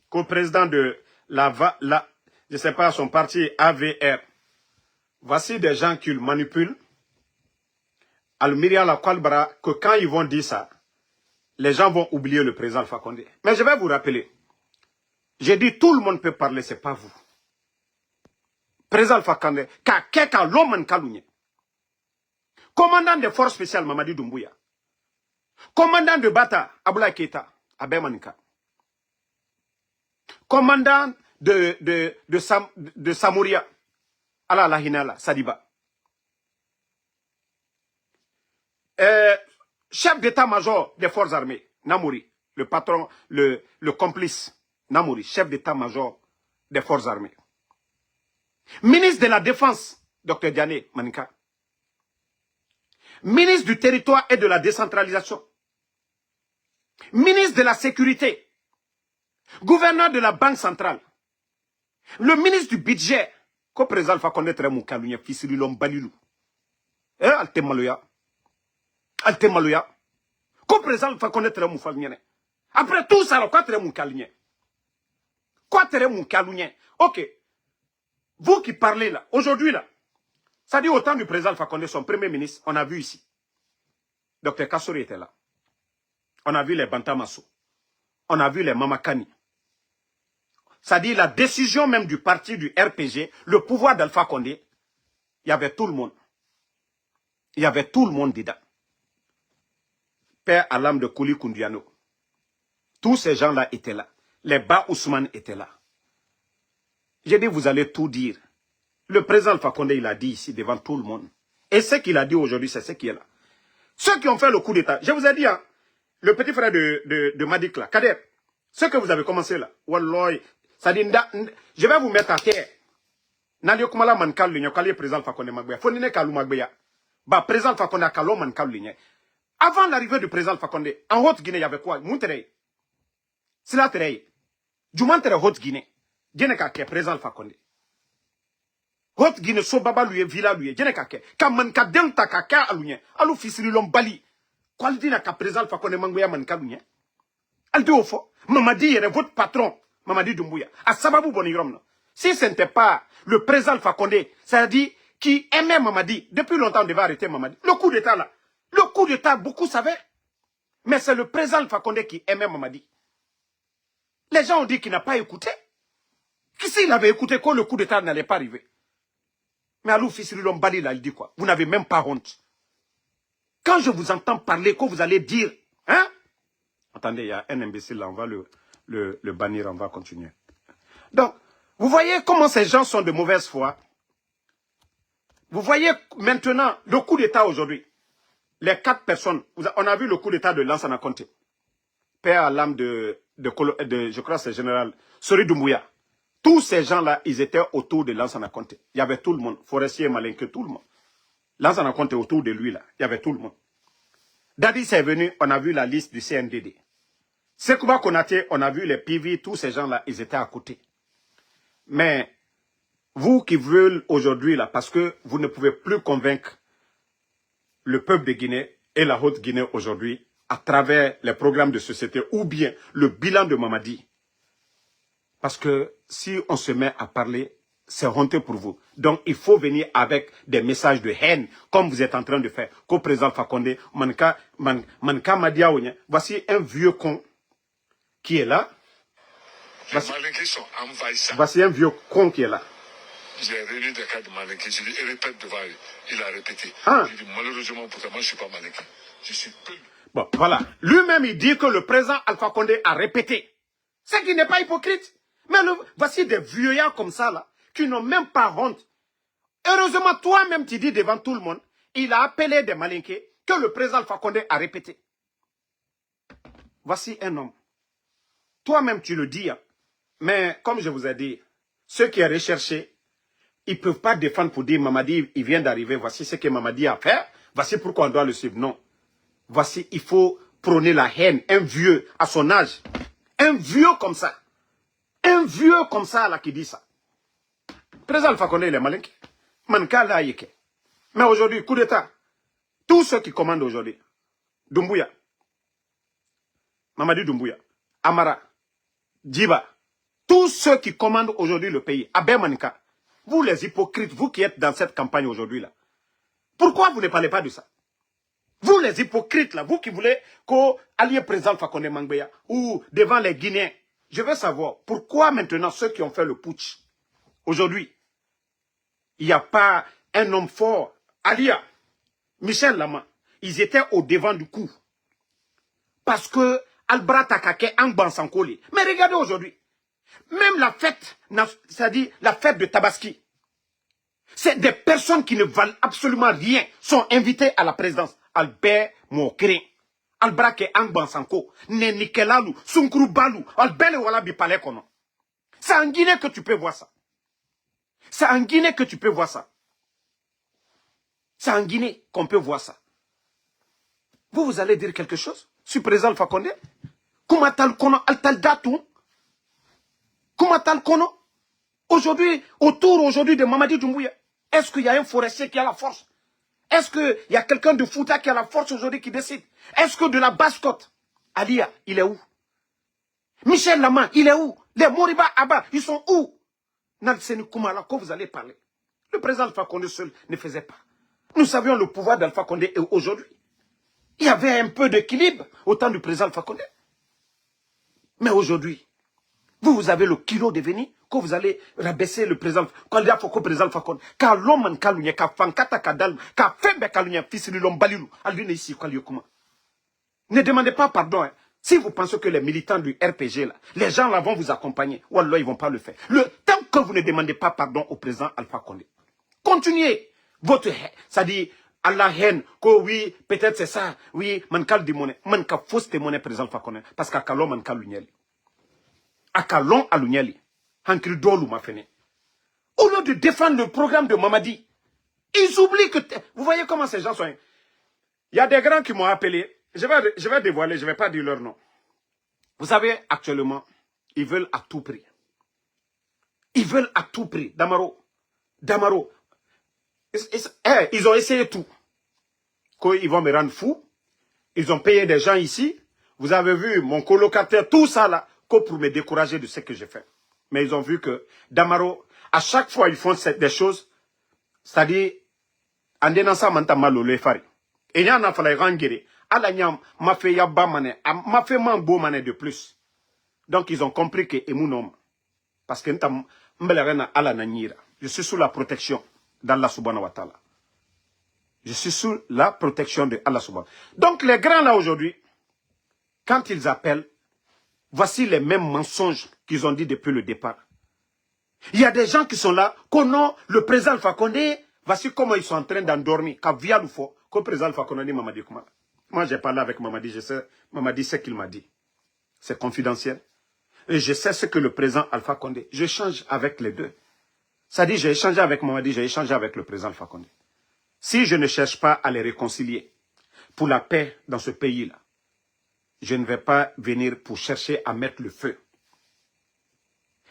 co-président de je sais pas, son parti AVR. Voici des gens qui le manipulent. Al-Miria la Kwalbara, que quand ils vont dire ça, les gens vont oublier le président Alpha Condé. Mais je vais vous rappeler. J'ai dit tout le monde peut parler, c'est pas vous. Président Alpha Condé, ka l'homme kalougne. Commandant des forces spéciales, Mamadi Doumbouya. Commandant de Bata, Aboulaye Keita, Abel Manika. Commandant de Samouria, Ala Lahinala, Sadiba. Chef d'état-major des forces armées, Namouri, le patron, le complice, Namouri, chef d'état-major des forces armées. Ministre de la Défense, Dr Diané Manika. Ministre du Territoire et de la Décentralisation. Ministre de la Sécurité. Gouverneur de la Banque Centrale. Le ministre du Budget. Ko président fa connaître mon kalunya fisiri lom balilou. Alte maloya. Alte maloya. Ko président fa connaître mon falnyene. Après tout ça, quoi tere mon kalunya? Quoi tere mon kalunya? OK. Vous qui parlez là, aujourd'hui là, ça dit au temps du président Fakonde, son premier ministre, on a vu ici. Dr Kassori était là. On a vu les Bantamasso. On a vu les Mamakani. Ça dit la décision même du parti du RPG, le pouvoir d'Alpha Condé, il y avait tout le monde. Il y avait tout le monde dedans. Père Alam de Kouli Koundiano. Tous ces gens-là étaient là. Les Ba Ousmane étaient là. J'ai dit, vous allez tout dire. Le président Alpha Condé, il a dit ici devant tout le monde. Et ce qu'il a dit aujourd'hui, c'est ce qui est là. Ceux qui ont fait le coup d'État, je vous ai dit, hein, le petit frère de Madik là, Kader, ce que vous avez commencé là, Walloy, ça dit, je vais vous mettre à terre. Nadio Kumala Mankal Ligné, Kali président Alpha Condé Magbeya, Fonine Kalou Magbeya, bah président Alpha Condé Kalou Mankal Ligné. Avant l'arrivée du président Alpha Condé, en Haute-Guinée, il y avait quoi? Mounterey. C'est là, Terey. Djoumantere Haute-Guinée. Djene Kake, président Alpha Condé. Haute-Guinée, Sobaba lui, Villa lui, Djene Kake. Kamanka Delta Kaka Alounye. Alou Fisiri Lombali. Qualité n'a qu'à président Alpha Condé Mangbeya Manka Alounye. Al de Ofo. Mamadi est votre patron. Mamadi Doumbouya. À Sababou Bonirom. Si ce n'était pas le président Alpha Condé, ça a dit, qui aimait Mamadi, depuis longtemps on devait arrêter Mamadi. Le coup d'État là. Le coup d'État, beaucoup savaient. Mais c'est le président Alpha Condé qui aimait Mamadi. Les gens ont dit qu'il n'a pas écouté. Qui s'il avait écouté quand le coup d'État n'allait pas arriver? Mais Alou Fissiri Lombali là, il dit quoi? Vous n'avez même pas honte. Quand je vous entends parler, quand vous allez dire, hein? Attendez, il y a un imbécile là, on va le bannir, on va continuer. Donc, vous voyez comment ces gens sont de mauvaise foi. Vous voyez maintenant le coup d'État aujourd'hui. Les 4 personnes, on a vu le coup d'État de Lansana Conté. Père à l'âme je crois c'est général Sori Doumbouya. Tous ces gens-là, ils étaient autour de Lansana Conté. Il y avait tout le monde. Forestier, Malinke, tout le monde. Lansana Conté autour de lui, là. Il y avait tout le monde. Dadis est venu, on a vu la liste du CNDD. Sekouba Konaté, on a vu les PV, tous ces gens-là, ils étaient à côté. Mais, vous qui veulent aujourd'hui, là, parce que vous ne pouvez plus convaincre le peuple de Guinée et la Haute-Guinée aujourd'hui, à travers les programmes de société ou bien le bilan de Mamadi. Parce que si on se met à parler, c'est honteux pour vous. Donc il faut venir avec des messages de haine, comme vous êtes en train de faire. Qu'au président Fakonde, Manka Madiaounia, voici un vieux con qui est là. Voici un vieux con qui est là. J'ai réuni des cas de Malinké, je lui répète devant lui. Il a répété. Ah. Il dit, malheureusement, pour moi, je ne suis pas Malinké. Je suis peu. Bon, voilà. Lui-même, il dit que le président Alpha Condé a répété. C'est qu'il n'est pas hypocrite. Mais voici des vieillards comme ça, là, qui n'ont même pas honte. Heureusement, toi-même, tu dis devant tout le monde, il a appelé des Malinké que le président Alpha Condé a répété. Voici un homme. Toi-même, tu le dis. Hein. Mais, comme je vous ai dit, ceux qui ont recherché, ils ne peuvent pas défendre pour dire Mamadi, il vient d'arriver, voici ce que Mamadi a fait, voici pourquoi on doit le suivre. Non. Voici, il faut prôner la haine. Un vieux, à son âge. Un vieux comme ça. Un vieux comme ça, là, qui dit ça. Président Alpha Condé, il est malinqué. Manka, là, yeke. Mais aujourd'hui, coup d'État. Tous ceux qui commandent aujourd'hui. Doumbouya. Mamadi Doumbouya. Amara. Djiba. Tous ceux qui commandent aujourd'hui le pays. Abel Manika. Vous les hypocrites, vous qui êtes dans cette campagne aujourd'hui là. Pourquoi vous ne parlez pas de ça? Vous les hypocrites là, vous qui voulez qu'allié président Fakonde Mangbeya ou devant les Guinéens. Je veux savoir pourquoi maintenant ceux qui ont fait le putsch, aujourd'hui, il n'y a pas un homme fort, Alia, Michel Lama, ils étaient au devant du coup. Parce que Albra Takake Angban Sankoli. Mais regardez aujourd'hui, même la fête, c'est-à-dire la fête de Tabaski, c'est des personnes qui ne valent absolument rien, sont invitées à la présidence. Albert Mokrin, Albrake Angban Sanko, Nenikelalu, Sunkuru Balu, Albele Walabi Palais Kono. C'est en Guinée que tu peux voir ça. C'est en Guinée que tu peux voir ça. C'est en Guinée qu'on peut voir ça. Vous allez dire quelque chose sur le président Alpha Condé? Comment tal kono altal datou? Comment tal kono? Aujourd'hui, autour de Mamadi Doumbouya, est-ce qu'il y a un forestier qui a la force? Est-ce qu'il y a quelqu'un de Fouta qui a la force aujourd'hui qui décide? Est-ce que de la Basse-Côte, Alia, il est où? Michel Lama, il est où? Les Moriba Abba, ils sont où? Nanseni Koumala, quand vous allez parler, le président Alpha Condé seul ne faisait pas. Nous savions le pouvoir d'Alpha Condé et aujourd'hui. Il y avait un peu d'équilibre au temps du président Alpha Condé. Mais aujourd'hui, vous avez le kilo de venir, quand vous allez rabaisser le président, quand il y a le président Alpha Condé, quand l'homme kalunya, quand fankata kadal, quand fembe kalunya, fils de l'homme balilu, alune ici, quoi, comment. Ne demandez pas pardon. Hein. Si vous pensez que les militants du RPG, là, les gens là vont vous accompagner, ou alors ils ne vont pas le faire. Tant que vous ne demandez pas pardon au président Alpha Condé, continuez votre haine. C'est-à-dire, à la haine, que oui, peut-être c'est ça, oui, mankal de monnaie, manka fausse de monnaie président Alpha Condé, parce qu'à Kalon mankal l'unyali. À Kalon à l'unyali. Hankri Dolou m'a fait. Au lieu de défendre le programme de Mamadi, ils oublient que... Vous voyez comment ces gens sont... Il y a des grands qui m'ont appelé. Je vais dévoiler, je ne vais pas dire leur nom. Vous savez, actuellement, ils veulent à tout prix. Ils veulent à tout prix. Damaro. Ils ont essayé tout. Ils vont me rendre fou. Ils ont payé des gens ici. Vous avez vu mon colocataire, tout ça là, pour me décourager de ce que j'ai fait. Mais ils ont vu que Damaro, à chaque fois, ils font des choses, c'est-à-dire, en dénonçant manta malolo fari. Et il y en a fallu rangere. Ala nyam m'a fait yabba mané, m'a fait mambo mané de plus. Donc ils ont compris que est mon homme. Parce que je suis sous la protection d'Allah subhanahu wa ta'ala. Je suis sous la protection de Allah subhanahu. Donc les grands là aujourd'hui, quand ils appellent, voici les mêmes mensonges qu'ils ont dit depuis le départ. Il y a des gens qui sont là, qu'on le président Alpha Condé, voici comment ils sont en train d'endormir. Via le faux, que le président Alpha Condé Mamadi Koumala. Moi j'ai parlé avec Mamadi, je sais, Mamadi sait qu'il m'a dit. C'est confidentiel. Et je sais ce que le président Alpha Condé, j'échange avec les deux. Ça dit, j'ai échangé avec Mamadi, j'ai échangé avec le président Alpha Condé. Si je ne cherche pas à les réconcilier pour la paix dans ce pays-là, je ne vais pas venir pour chercher à mettre le feu.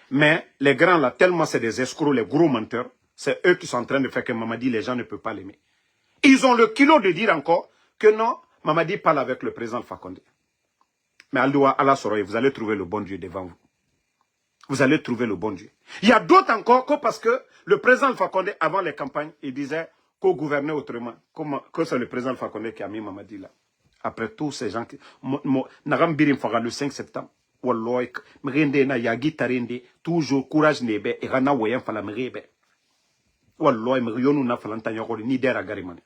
Mais les grands là, tellement c'est des escrocs, les gros menteurs, c'est eux qui sont en train de faire que Mamadi, les gens ne peuvent pas l'aimer. Ils ont le kilo de dire encore que non, Mamadi parle avec le président Alpha Condé. Mais Allah Soroye, vous allez trouver le bon Dieu devant vous. Vous allez trouver le bon Dieu. Il y a d'autres encore que parce que le président Alpha Condé, avant les campagnes, il disait qu'on gouvernait autrement. Que c'est le président Alpha Condé qui a mis Mamadi là. Après tous ces gens qui... le 5 septembre. Wallah, na yagi tarinde, toujours courage nebe, et rana wayan fala mrebe. Wallah, mriyonu na falanta yagori, ni dera garimane.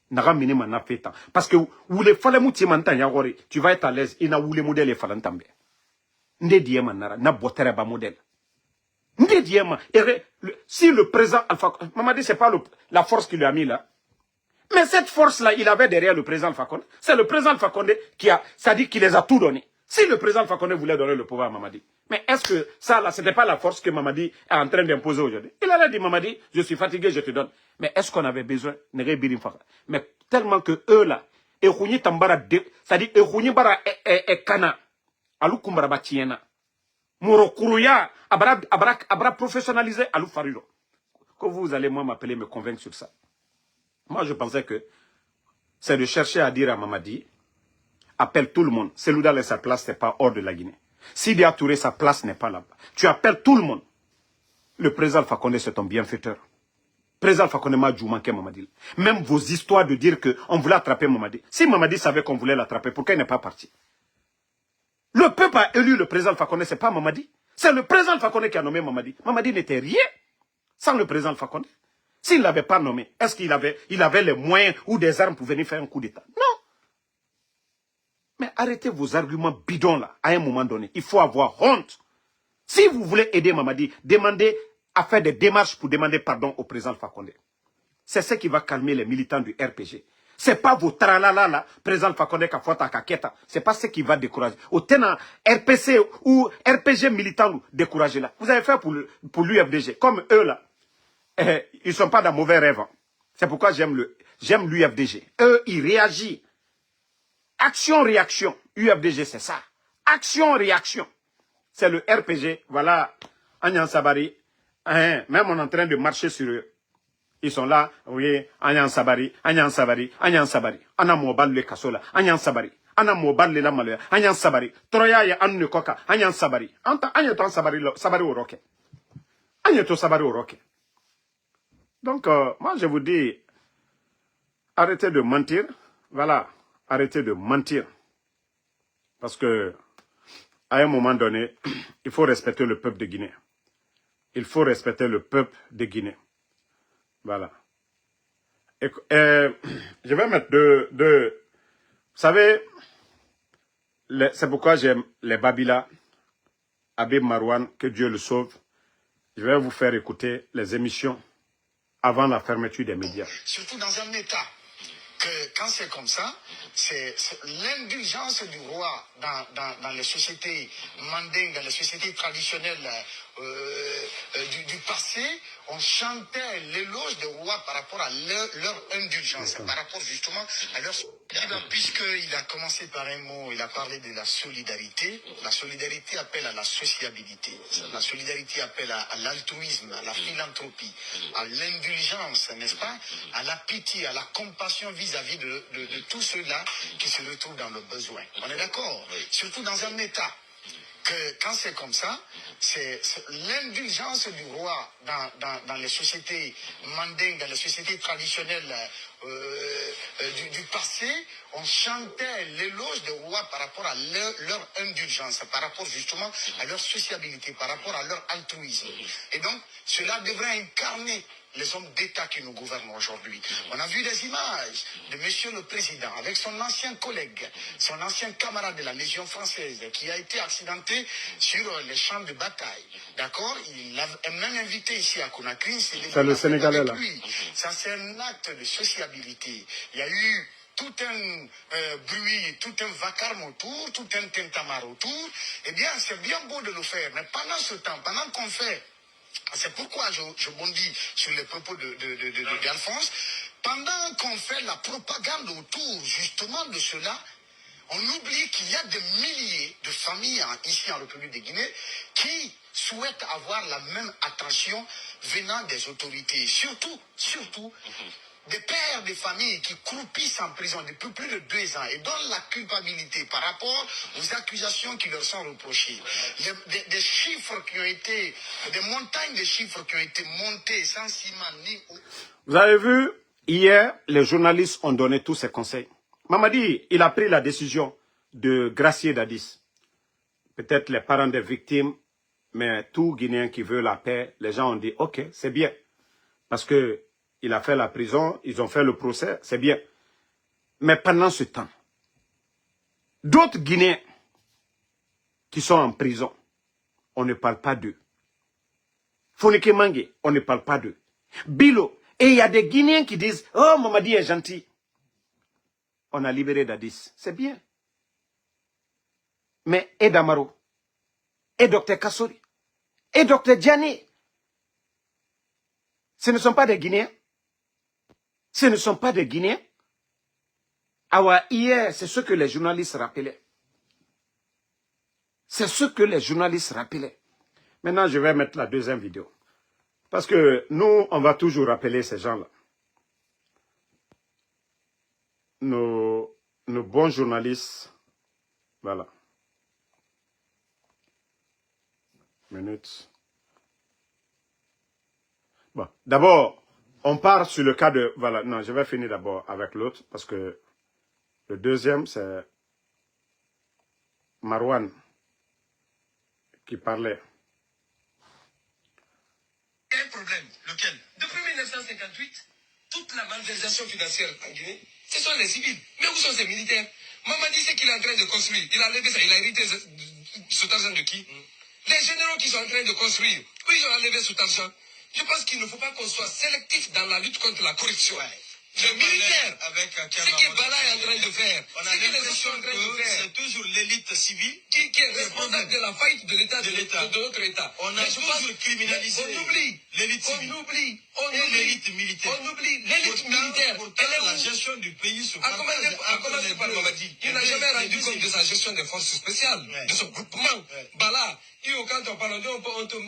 Naga minima na feta. Parce que, ou les falamuti manta yagori, tu vas être à l'aise, ina ou les modèles et falantambe. Nde diema nara, na botere ba modèle. Nde diema, si le président Alpha, Mamadi, c'est pas la force qui lui a mis là. Mais cette force-là, il avait derrière le président Alpha Condé. C'est le président Alpha Condé qui a, ça dit qu'il les a tout donnés. Si le président Alpha Condé voulait donner le pouvoir à Mamadi, mais est-ce que ça, là, c'était pas la force que Mamadi est en train d'imposer aujourd'hui? Il allait dire, Mamadi, je suis fatigué, je te donne. Mais est-ce qu'on avait besoin? Mais tellement que eux, là, ça dit, bara kana, alou kumbara batiena, morokuruya, abra professionnalisé, alou fariro. Que vous allez, moi, m'appeler, me convaincre sur ça. Moi, je pensais que c'est de chercher à dire à Mamadi, appelle tout le monde. Celui dans sa place n'est pas hors de la Guinée. Sidi Touré, sa place n'est pas là-bas. Tu appelles tout le monde. Le président Alpha Condé, c'est ton bienfaiteur. Le président Alpha Condé m'a manqué Mamadi. Même vos histoires de dire qu'on voulait attraper Mamadi. Si Mamadi savait qu'on voulait l'attraper, pourquoi il n'est pas parti? Le peuple a élu le président Alpha Condé, ce n'est pas Mamadi. C'est le président Alpha Condé qui a nommé Mamadi. Mamadi n'était rien sans le président Alpha Condé. S'il ne l'avait pas nommé, est-ce qu'il avait les moyens ou des armes pour venir faire un coup d'État? Non. Mais arrêtez vos arguments bidons là, à un moment donné. Il faut avoir honte. Si vous voulez aider Mamadi, demandez à faire des démarches pour demander pardon au président Alpha Condé. C'est ce qui va calmer les militants du RPG. C'est pas vos tralala là, président Alpha Condé qui a kaketa. C'est pas ce qui va décourager. Au tenant RPC ou RPG militant décourager là. Vous avez fait pour l'UFDG. Comme eux là, ils sont pas dans mauvais rêve. Hein. C'est pourquoi j'aime l'UFDG. Eux, ils réagissent. Action-réaction. UFDG, c'est ça. Action-réaction. C'est le RPG. Voilà. Agnan Sabari. Même on est en train de marcher sur eux. Ils sont là. Oui. Agnan Sabari. Agnan Sabari. Agnan Sabari. Ana Mobal le Kasola. Agnan Sabari. Ana Mobal le Lamalaya. Agnan Sabari. Troya ya Anu Koka. Agnan Sabari. Agnan Sabari au roquet. Agnan Sabari au roquet. Donc, moi, je vous dis, arrêtez de mentir. Voilà. Arrêtez de mentir. Parce que, à un moment donné, il faut respecter le peuple de Guinée. Il faut respecter le peuple de Guinée. Voilà. Et, je vais mettre deux. Vous savez, c'est pourquoi j'aime les Babila, Habib Marouane, que Dieu le sauve. Je vais vous faire écouter les émissions avant la fermeture des médias. Surtout dans un État que quand c'est comme ça, c'est l'indulgence du roi dans les sociétés mandingues, dans les sociétés traditionnelles du passé. On chantait l'éloge des rois par rapport à leur indulgence, par rapport justement à leur... Puisqu'il a commencé par un mot, il a parlé de la solidarité. La solidarité appelle à la sociabilité. La solidarité appelle à l'altruisme, à la philanthropie, à l'indulgence, n'est-ce pas? À la pitié, à la compassion vis-à-vis de tous ceux-là qui se retrouvent dans le besoin. On est d'accord? Surtout dans un État que quand c'est comme ça, c'est l'indulgence du roi dans les sociétés mandingues, dans les sociétés traditionnelles du passé. On chantait l'éloge des rois par rapport à leur indulgence, par rapport justement à leur sociabilité, par rapport à leur altruisme. Et donc, cela devrait incarner les hommes d'État qui nous gouvernent aujourd'hui. On a vu des images de Monsieur le Président avec son ancien collègue, son ancien camarade de la Légion française qui a été accidenté sur les champs de bataille. D'accord? Il l'a même invité ici à Conakry. C'est le Sénégalais là. Ça, c'est un acte de sociabilité. Il y a eu tout un bruit, tout un vacarme autour, tout un tintamarre autour. Eh bien, c'est bien beau de le faire. Mais pendant ce temps, pendant qu'on fait... C'est pourquoi je bondis sur les propos d'Alphonse. Pendant qu'on fait la propagande autour justement de cela, on oublie qu'il y a des milliers de familles ici en République de Guinée qui souhaitent avoir la même attention venant des autorités. Surtout, des pères de famille qui croupissent en prison depuis plus de 2 ans et donnent la culpabilité par rapport aux accusations qui leur sont reprochées. Des chiffres qui ont été, des montagnes de chiffres qui ont été montées sans ciment ni... Vous avez vu, hier, les journalistes ont donné tous ces conseils. Mamadi, il a pris la décision de gracier Dadis. Peut-être les parents des victimes, mais tout Guinéen qui veut la paix, les gens ont dit, ok, c'est bien. Parce que il a fait la prison, ils ont fait le procès, c'est bien. Mais pendant ce temps, d'autres Guinéens qui sont en prison, on ne parle pas d'eux. Fonike Mange, on ne parle pas d'eux. Bilo, et il y a des Guinéens qui disent, oh, Mamadi est gentil. On a libéré Dadis, c'est bien. Mais et Damaro, et Dr Kassori, et Dr Diané, ce ne sont pas des Guinéens. Ce ne sont pas des Guinéens. Ah, hier, c'est ce que les journalistes rappelaient. C'est ce que les journalistes rappelaient. Maintenant, je vais mettre la deuxième vidéo. Parce que nous, on va toujours rappeler ces gens-là. Nos bons journalistes. Voilà. Minute. Bon, d'abord, on part sur le cas de... Voilà, non, je vais finir d'abord avec l'autre, parce que le deuxième, c'est Marouane qui parlait. Quel problème? Lequel? Depuis 1958, malversation financière en Guinée, ce sont les civils. Mais où sont ces militaires? Mamadi, c'est qu'il est en train de construire. Il a levé ça, il a hérité cet argent de qui? Les généraux qui sont en train de construire, où ils ont enlevé cet argent? Je pense qu'il ne faut pas qu'on soit sélectif dans la lutte contre la corruption. Ouais. Les militaires, ce que Bala est en train de faire, ce que les autres sont en train de faire, c'est toujours l'élite civile qui est responsable de la faillite de l'État, de notre État. On a toujours criminalisé l'élite civile. On oublie l'élite militaire. On oublie l'élite militaire. La gestion du pays se à commencer par Mamadi. Il n'a jamais rendu compte de sa gestion des forces spéciales, de son groupement. Bala, quand on parle,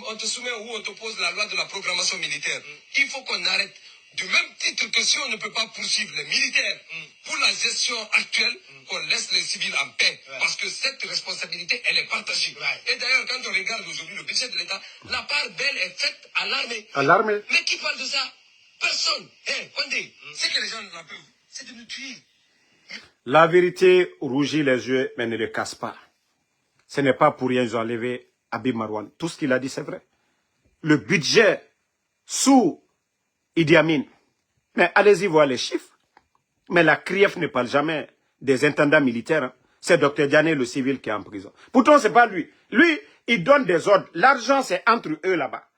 on te soumet ou on te pose la loi de la programmation militaire. Il faut qu'on arrête. Du même titre que si on ne peut pas poursuivre les militaires pour la gestion actuelle, qu'on laisse les civils en paix. Parce que cette responsabilité, elle est partagée. Et d'ailleurs, quand on regarde aujourd'hui le budget de l'État, la part belle est faite à l'armée. À l'armée. Mais qui parle de ça? Personne. Condé, c'est que les gens la peuvent, c'est de nous tuer. La vérité rougit les yeux, mais ne le casse pas. Ce n'est pas pour rien qu'ils ont enlevé Habib Marwan. Tout ce qu'il a dit, c'est vrai. Le budget sous Idi Amin. Mais allez-y voir les chiffres. Mais la CRIEF ne parle jamais des intendants militaires. Hein. C'est Dr Diané, le civil, qui est en prison. Pourtant, ce n'est pas lui. Lui, il donne des ordres. L'argent, c'est entre eux là-bas.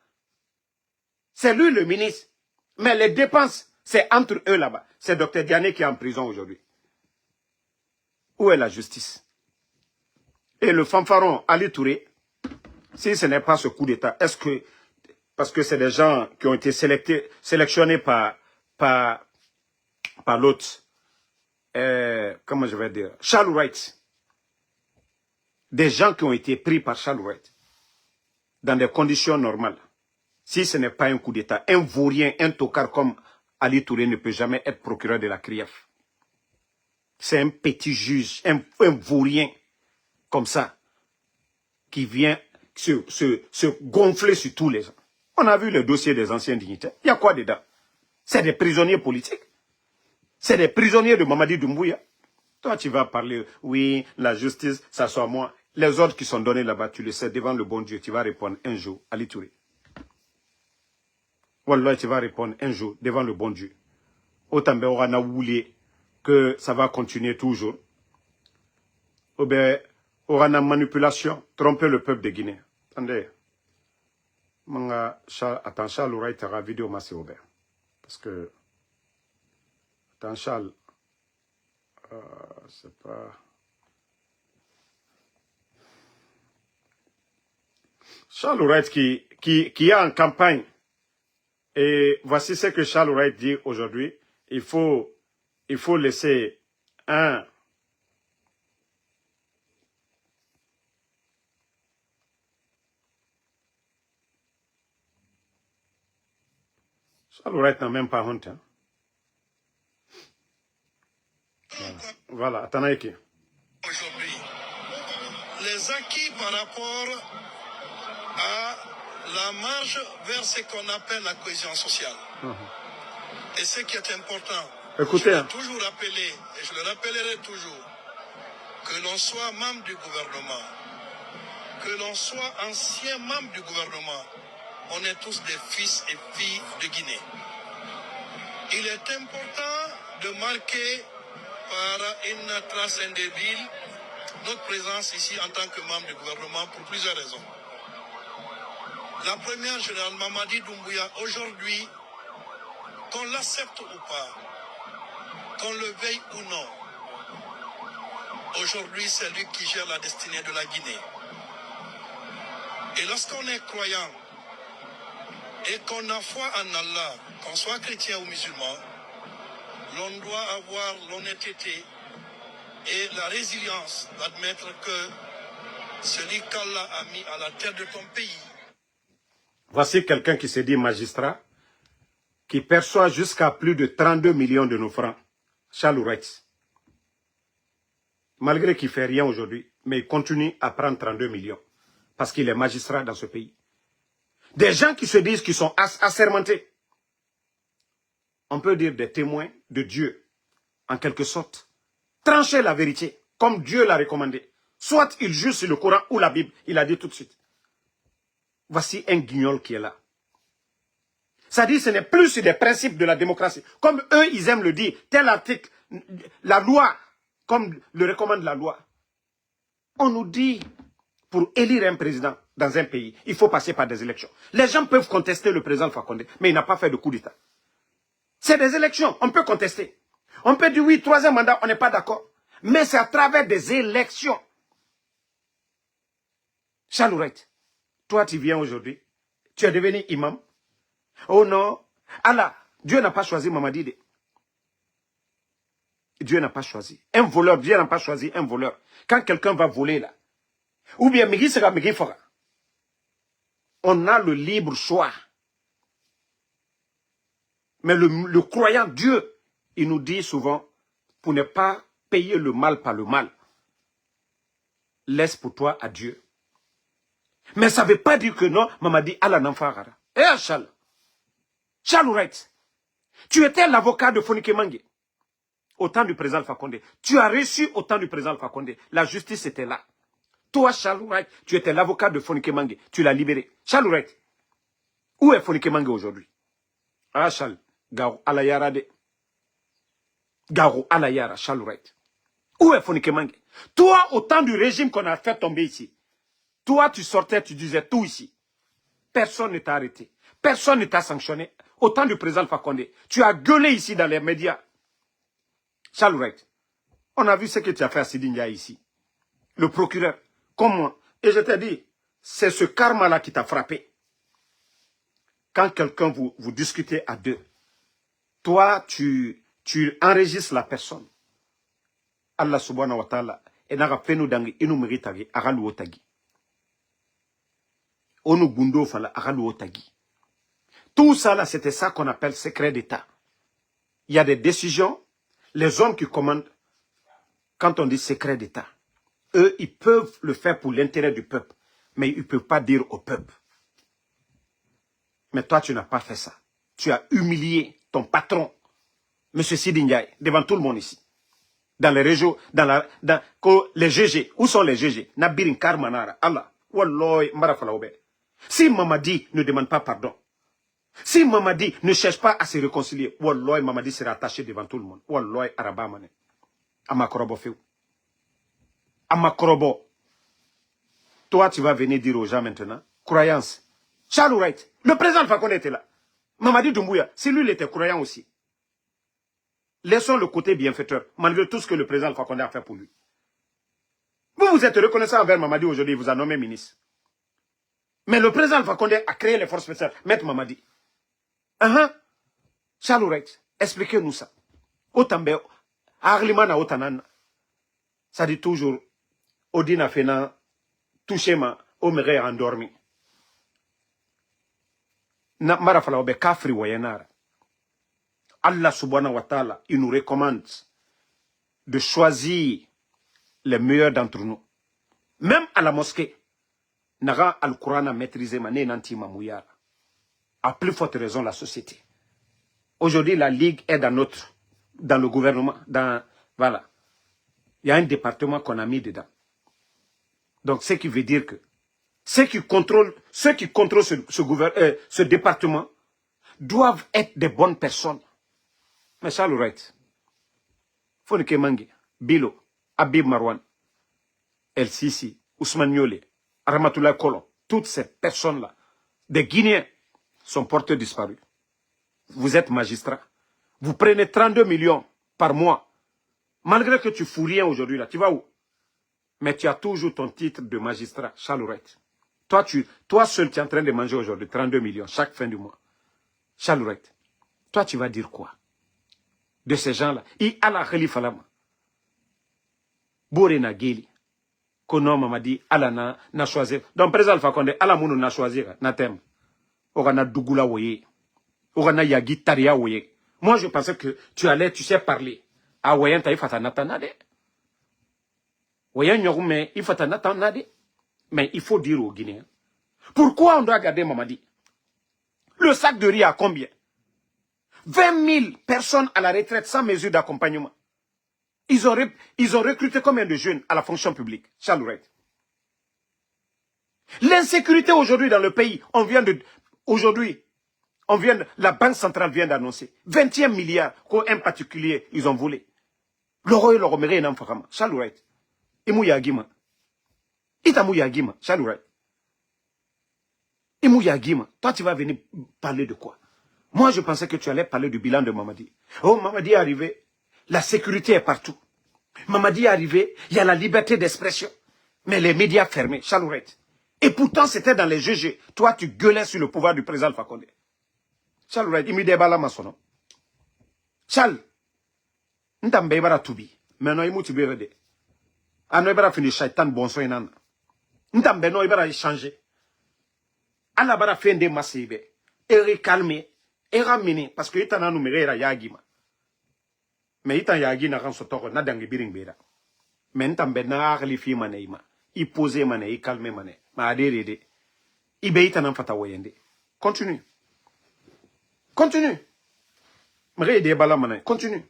C'est lui le ministre. Mais les dépenses, c'est entre eux là-bas. C'est Dr Diané qui est en prison aujourd'hui. Où est la justice? Et le fanfaron Ali Touré, si ce n'est pas ce coup d'État, est-ce que... Parce que c'est des gens qui ont été sélectionnés par l'autre, comment je vais dire, Charles Wright. Des gens qui ont été pris par Charles Wright dans des conditions normales. Si ce n'est pas un coup d'État, un vaurien, un tocard comme Ali Touré ne peut jamais être procureur de la CRIEF. C'est un petit juge, un vaurien comme ça, qui vient se gonfler sur tous les gens. On a vu le dossier des anciens dignitaires. Il y a quoi dedans? C'est des prisonniers politiques. C'est des prisonniers de Mamadi Doumbouya. Toi, tu vas parler, oui, la justice, ça soit moi. Les ordres qui sont donnés là-bas, tu le sais, devant le bon Dieu, tu vas répondre un jour, Ali Touré. Wallah, tu vas répondre un jour, devant le bon Dieu. Autant on a voulu que ça va continuer toujours. Ou bien, on a une manipulation, tromper le peuple de Guinée. Attendez. Attends, Charles aura été la vidéo massée ouvert. Parce que, attends, Charles, c'est pas... Charles Wright qui est en campagne. Et voici ce que Charles Wright dit aujourd'hui. Il faut laisser un... Charles Wright n'a même pas honte. Hein. Voilà, attendez qui. Aujourd'hui, les acquis par rapport à la marge vers ce qu'on appelle la cohésion sociale. Et ce qui est important, écoutez, je l'ai toujours rappelé, et je le rappellerai toujours, que l'on soit membre du gouvernement, que l'on soit ancien membre du gouvernement, on est tous des fils et filles de Guinée. Il est important de marquer par une trace indélébile notre présence ici en tant que membre du gouvernement pour plusieurs raisons. La première, général Mamadi Doumbouya, aujourd'hui, qu'on l'accepte ou pas, qu'on le veuille ou non, aujourd'hui c'est lui qui gère la destinée de la Guinée. Et lorsqu'on est croyant et qu'on a foi en Allah, qu'on soit chrétien ou musulman, l'on doit avoir l'honnêteté et la résilience d'admettre que celui qu'Allah a mis à la tête de ton pays. Voici quelqu'un qui se dit magistrat, qui perçoit jusqu'à plus de 32 millions de nos francs. Charles Wright. Malgré qu'il ne fait rien aujourd'hui, mais il continue à prendre 32 millions. Parce qu'il est magistrat dans ce pays. Des gens qui se disent qu'ils sont assermentés. On peut dire des témoins de Dieu, en quelque sorte. Trancher la vérité, comme Dieu l'a recommandé. Soit il juge sur le Coran ou la Bible, il a dit tout de suite. Voici un guignol qui est là. C'est-à-dire ce n'est plus sur des principes de la démocratie. Comme eux, ils aiment le dire, tel article, la loi, comme le recommande la loi. On nous dit, pour élire un président dans un pays, il faut passer par des élections. Les gens peuvent contester le président Alpha Condé, mais il n'a pas fait de coup d'État. C'est des élections, on peut contester. On peut dire oui, 3e mandat, on n'est pas d'accord. Mais c'est à travers des élections. Chalourette, toi tu viens aujourd'hui, tu es devenu imam. Oh non, Allah, Dieu n'a pas choisi Mamadi. Dieu n'a pas choisi. Un voleur, Dieu n'a pas choisi un voleur. Quand quelqu'un va voler là, ou bien Migi sera Migi fera. On a le libre choix. Mais le croyant Dieu, il nous dit souvent, pour ne pas payer le mal par le mal, laisse pour toi à Dieu. Mais ça ne veut pas dire que non, Mamadi Allah n'enfara. Eh Achal, Chalourette, tu étais l'avocat de Fonike Mangue au temps du président Alpha Condé. Tu as reçu au temps du président Alpha Condé. La justice était là. Toi, Chalourette, tu étais l'avocat de Fonike Mangue. Tu l'as libéré. Chalourette, où est Fonike Mangue aujourd'hui? Ah, Chal, Garo Alayara de. Garo Alayara, Chalourette. Où est Fonike Mangue? Toi, au temps du régime qu'on a fait tomber ici, toi, tu sortais, tu disais tout ici. Personne ne t'a arrêté. Personne ne t'a sanctionné. Au temps du président Alpha Condé, tu as gueulé ici dans les médias. Chalourette, on a vu ce que tu as fait à Sidi Ndiaye ici. Le procureur, comme moi. Et je t'ai dit, c'est ce karma-là qui t'a frappé. Quand quelqu'un vous discutez à deux, toi, tu enregistres la personne. Allah subhanahu wa ta'ala, et n'a pas nous dangi, et nous méritagi, aralu otagi. Onu gundo fala, aralu otagi. Tout ça là, c'était ça qu'on appelle secret d'État. Il y a des décisions, les hommes qui commandent, quand on dit secret d'État, eux, ils peuvent le faire pour l'intérêt du peuple, mais ils ne peuvent pas dire au peuple. Mais toi, tu n'as pas fait ça. Tu as humilié ton patron, M. Sidi Ndiaye, devant tout le monde ici. Dans les régions, les GG. Où sont les GG? Nabirin Karmanara, Allah. Walloy, Marafalaoube. Si Mamadi ne demande pas pardon, si Mamadi ne cherche pas à se réconcilier, Walloy, Mamadi sera attaché devant tout le monde. Walloy, Arabamane. Amakorobo Féou. Amakorobo. Toi, tu vas venir dire aux gens maintenant, croyance. Chalourette, le président Alpha Condé était là. Mamadi Doumbouya, si lui, il était croyant aussi. Laissons le côté bienfaiteur, malgré tout ce que le président Alpha Condé a fait pour lui. Vous êtes reconnaissant envers Mamadi aujourd'hui, il vous a nommé ministre. Mais le président Alpha Condé a créé les forces spéciales. Maître Mamadi. Chalourette, expliquez-nous ça. Otambe, Arlimana Otanan, ça dit toujours, Odina Fena, Touchema, Omere endormi. Na Marafala Obe Kafri Wayanara. Allah subhanahu wa ta'ala, il nous recommande de choisir les meilleurs d'entre nous. Même à la mosquée, Naga al-Qur'an a maîtrisé Mané Nanti Mamouyara. À plus forte raison la société. Aujourd'hui, la Ligue est dans le gouvernement. Voilà. Il y a un département qu'on a mis dedans. Donc, ce qui veut dire que ceux qui contrôlent ce département doivent être des bonnes personnes. Mais Chalourette, Fonike Mangue, Bilo, Habib Marwan, El Sisi, Ousmane Niolé, Ramatoulaye Kolon, toutes ces personnes-là, des Guinéens, sont porteurs disparus. Vous êtes magistrat. Vous prenez 32 millions par mois. Malgré que tu fous rien aujourd'hui, là, tu vas où? Mais tu as toujours ton titre de magistrat, Chalourette. Toi seul, tu es en train de manger aujourd'hui 32 millions chaque fin du mois. Chalourette, toi, tu vas dire quoi de ces gens-là? I ala khalifa lama. Bore na geli. Kono m'a dit, ala na choisir. Donc, président Alpha Condé, ala mounou na choisir, na tem. Oga na dugula woye. Oga na yagi taria woye. Moi, je pensais que tu sais parler. Ah, woyen ta ifata natanade. Woyen nyorume ifata natanade. Mais il faut dire aux Guinéens. Pourquoi on doit garder Mamadi? Le sac de riz à combien? 20 000 personnes à la retraite sans mesure d'accompagnement. Ils ont recruté combien de jeunes à la fonction publique? Chalourette. L'insécurité aujourd'hui dans le pays, aujourd'hui, La Banque centrale vient d'annoncer 21 milliards qu'un particulier, ils ont volé. L'oro et l'oro, mais rien Chalouret. Imou Yagima. Itamou Yagima. Chalouret. Imou Yagima. Toi, tu vas venir parler de quoi? Moi, je pensais que tu allais parler du bilan de Mamadi. Oh, Mamadi est arrivé. La sécurité est partout. Mamadi est arrivé. Il y a la liberté d'expression. Mais les médias fermés. Chalouret. Et pourtant, c'était dans les GG. Toi, tu gueulais sur le pouvoir du président Alpha Condé. Chalouret. Il me débala ma sono. Chal. N'tambe bara tubi. Maintenant, il m'a tubi rede. Ano ibara fini shaitan bon so inana. N'tambe no ibara changer. Ala bara fende masibe. Eri calmer. Era mini. Parce que itana numere era yagima. Mais itan yagi na kan sotoko na dangi biring bera. Mais n'tambe na akalifi mane ima. I poser mane, i calmer mane. Ma adere. Ibe itana fata wayende. Continue. Continue. Mre de bala mane. Continue.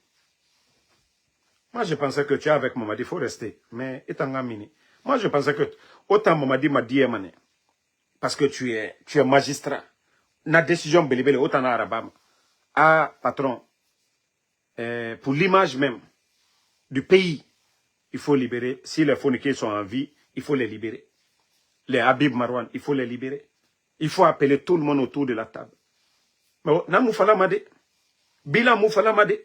Moi, je pensais que tu es avec Mamadi, il faut rester. Mais, étant mini. Moi, je pensais que autant Mamadi m'a dit, parce que tu es magistrat. La décision belibele, autant à Arabam. Ah, patron, pour l'image même du pays, il faut libérer. Si les phoniqués sont en vie, il faut les libérer. Les Habib Marwan, il faut les libérer. Il faut appeler tout le monde autour de la table. Mais, na moufala made. Bila moufala made.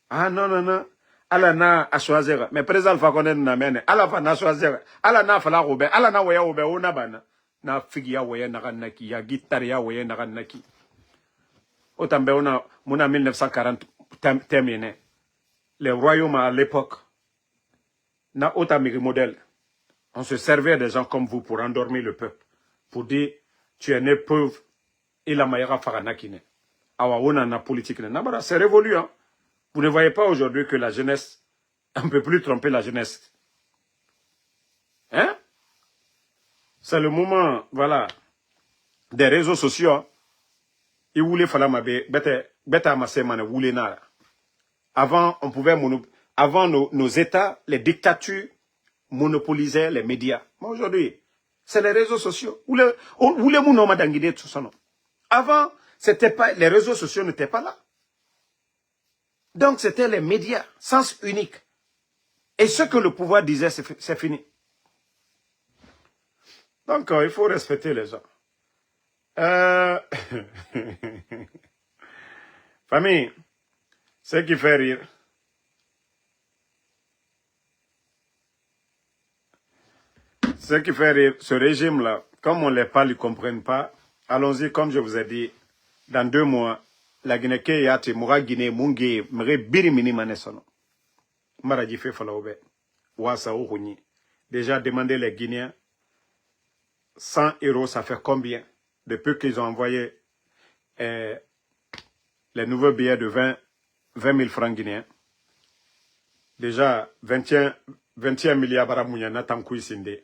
Ah, non, non, non. Ala na a choisir mais président Alpha Condé na mene ala fa na choisir ala na fala robe ala na waya robe ona bana na figi ya waya na kanaki ya guitare ya waya na kanaki otambe ona muna 1940 terminé les royaumes à l'époque na otamiri modèle on se servait des gens comme vous pour endormir le peuple pour dire tu es né pauvre et la mayara faranakine awa ona na politique na bara c'est révolu hein. Vous ne voyez pas aujourd'hui que la jeunesse, on ne peut plus tromper la jeunesse. Hein? C'est le moment, voilà, des réseaux sociaux. Ils voulaient faire ma bête amasser mane voulaient nara. Avant, on pouvait avant nos États, les dictatures monopolisaient les médias. Mais aujourd'hui, c'est les réseaux sociaux. Avant, c'était pas, les réseaux sociaux n'étaient pas là. Donc, c'était les médias, sens unique. Et ce que le pouvoir disait, c'est fini. Donc, il faut respecter les gens. Famille, ce qui fait rire. Ce qui fait rire, ce régime-là, comme on ne les parle, ils ne comprennent pas. Allons-y, comme je vous ai dit, dans 2 mois, la Guinée yate moura Guinée mungi mre biri mini manesono maraji fe falaobe wasa ohuni déjà demandé les Guinéens 100 € ça fait combien depuis qu'ils ont envoyé les nouveaux billets de 20 000 francs guinéens déjà 21 milliards baramouya natankou sinde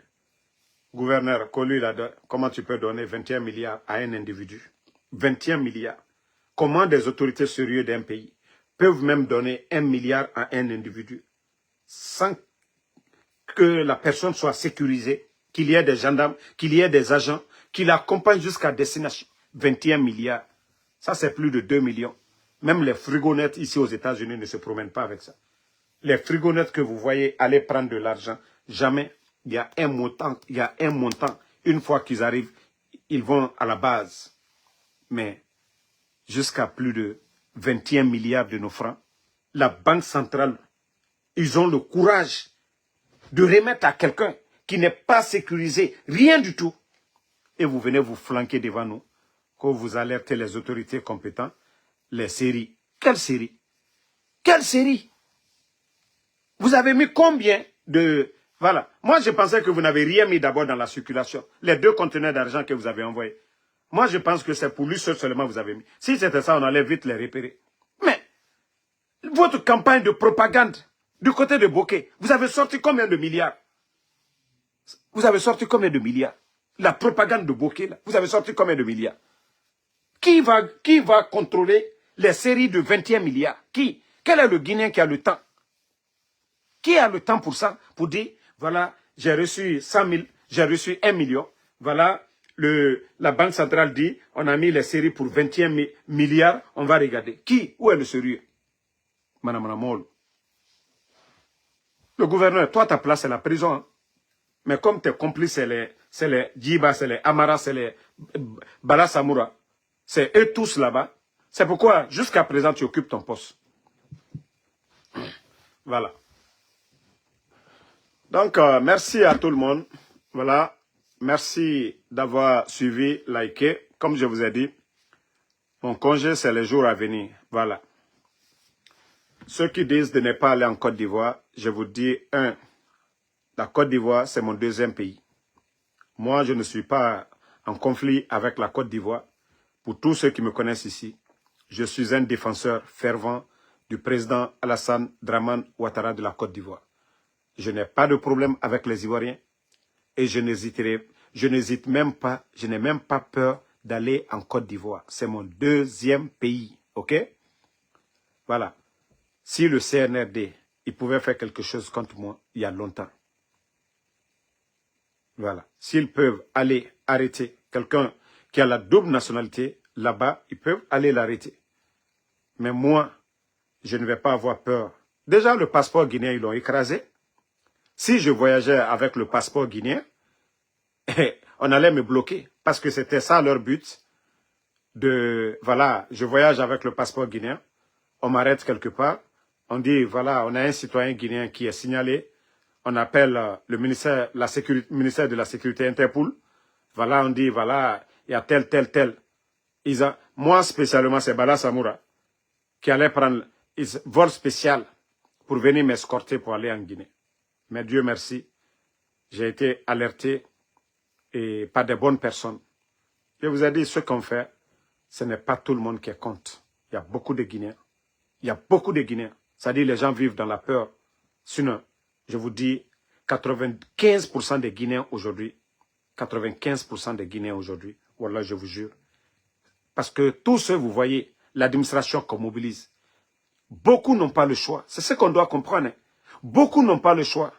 gouverneur Kolu comment tu peux donner 21 milliards à un individu 21 milliards. Comment des autorités sérieuses d'un pays peuvent même donner 1 milliard à un individu sans que la personne soit sécurisée, qu'il y ait des gendarmes, qu'il y ait des agents, qui l'accompagnent jusqu'à destination. 21 milliards. Ça, c'est plus de 2 millions. Même les frigonettes ici aux États-Unis ne se promènent pas avec ça. Les frigonettes que vous voyez aller prendre de l'argent, jamais. Il y a un montant. Une fois qu'ils arrivent, ils vont à la base. Mais jusqu'à plus de 21 milliards de nos francs. La Banque centrale, ils ont le courage de remettre à quelqu'un qui n'est pas sécurisé, rien du tout. Et vous venez vous flanquer devant nous, que vous alertez les autorités compétentes, les séries. Quelle série? Quelle série? Vous avez mis combien de... Voilà. Moi, je pensais que vous n'avez rien mis d'abord dans la circulation. Les 2 conteneurs d'argent que vous avez envoyés. Moi, je pense que c'est pour lui seul seulement vous avez mis. Si c'était ça, on allait vite les repérer. Mais, votre campagne de propagande, du côté de Bokeh, vous avez sorti combien de milliards? Vous avez sorti combien de milliards? La propagande de Bokeh, là, vous avez sorti combien de milliards? Qui va contrôler les séries de 21 milliards? Qui? Quel est le Guinéen qui a le temps? Qui a le temps pour ça? Pour dire, voilà, j'ai reçu 100 000, j'ai reçu 1 million, voilà, la Banque centrale dit, on a mis les séries pour 21 milliards, on va regarder. Qui? Où est le sérieux? Madame Ramol. Le gouverneur, toi, ta place, c'est la prison. Hein? Mais comme tes complices, c'est les Djiba, c'est les Amara, c'est les Bala Samoura, c'est eux tous là-bas. C'est pourquoi, jusqu'à présent, tu occupes ton poste. Voilà. Donc, merci à tout le monde. Voilà. Merci d'avoir suivi, liké. Comme je vous ai dit, mon congé, c'est les jours à venir. Voilà. Ceux qui disent de ne pas aller en Côte d'Ivoire, je vous dis, la Côte d'Ivoire, c'est mon deuxième pays. Moi, je ne suis pas en conflit avec la Côte d'Ivoire. Pour tous ceux qui me connaissent ici, je suis un défenseur fervent du président Alassane Dramane Ouattara de la Côte d'Ivoire. Je n'ai pas de problème avec les Ivoiriens et je n'hésite même pas, je n'ai même pas peur d'aller en Côte d'Ivoire. C'est mon deuxième pays, ok? Voilà. Si le CNRD, il pouvait faire quelque chose contre moi il y a longtemps. Voilà. S'ils peuvent aller arrêter quelqu'un qui a la double nationalité, là-bas, ils peuvent aller l'arrêter. Mais moi, je ne vais pas avoir peur. Déjà, le passeport guinéen, ils l'ont écrasé. Si je voyageais avec le passeport guinéen, on allait me bloquer. Parce que c'était ça leur but. Voilà, je voyage avec le passeport guinéen. On m'arrête quelque part. On dit, voilà, on a un citoyen guinéen qui est signalé. On appelle le ministère de la Sécurité Interpol. Voilà, on dit, voilà, il y a tel. Moi, spécialement, c'est Bala Samoura qui allait prendre un vol spécial pour venir m'escorter pour aller en Guinée. Mais Dieu merci, j'ai été alerté et par des bonnes personnes. Je vous ai dit, ce qu'on fait, ce n'est pas tout le monde qui est contre. Il y a beaucoup de Guinéens. Il y a beaucoup de Guinéens. C'est-à-dire les gens vivent dans la peur. Sinon, je vous dis, 95% des Guinéens aujourd'hui, 95% des Guinéens aujourd'hui, voilà, je vous jure. Parce que tous ceux, vous voyez, l'administration qu'on mobilise, beaucoup n'ont pas le choix. C'est ce qu'on doit comprendre. Hein. Beaucoup n'ont pas le choix.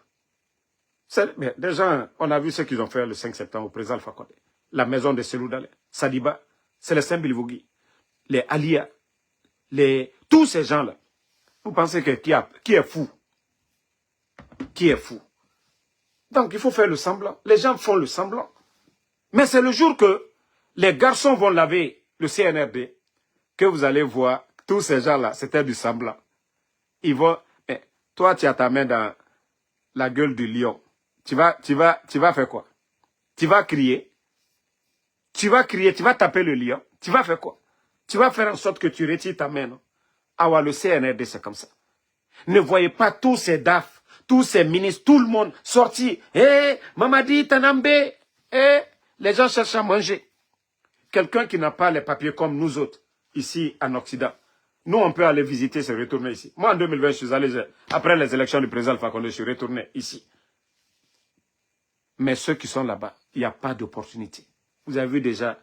Mais déjà, on a vu ce qu'ils ont fait le 5 septembre au président Alpha Condé. La maison de Selou Dalé, Sadiba, Célestin Bilvougui, les Alia, tous ces gens-là. Vous pensez que qui est fou? Qui est fou? Donc, il faut faire le semblant. Les gens font le semblant. Mais c'est le jour que les garçons vont laver le CNRD que vous allez voir, tous ces gens-là, c'était du semblant. Ils vont... Mais toi, tu as ta main dans la gueule du lion. Tu vas faire quoi? Tu vas crier. Tu vas crier, tu vas taper le lion. Tu vas faire quoi? Tu vas faire en sorte que tu retires ta main, non? Ah ouais, le CNRD, c'est comme ça. Ne voyez pas tous ces DAF, tous ces ministres, tout le monde sorti. Mamadi Tanambe. Les gens cherchent à manger. Quelqu'un qui n'a pas les papiers comme nous autres, ici en Occident. Nous, on peut aller visiter, se retourner ici. Moi, en 2020, je suis allé, après les élections du président Alpha Condé, je suis retourné ici. Mais ceux qui sont là-bas, il n'y a pas d'opportunité. Vous avez vu déjà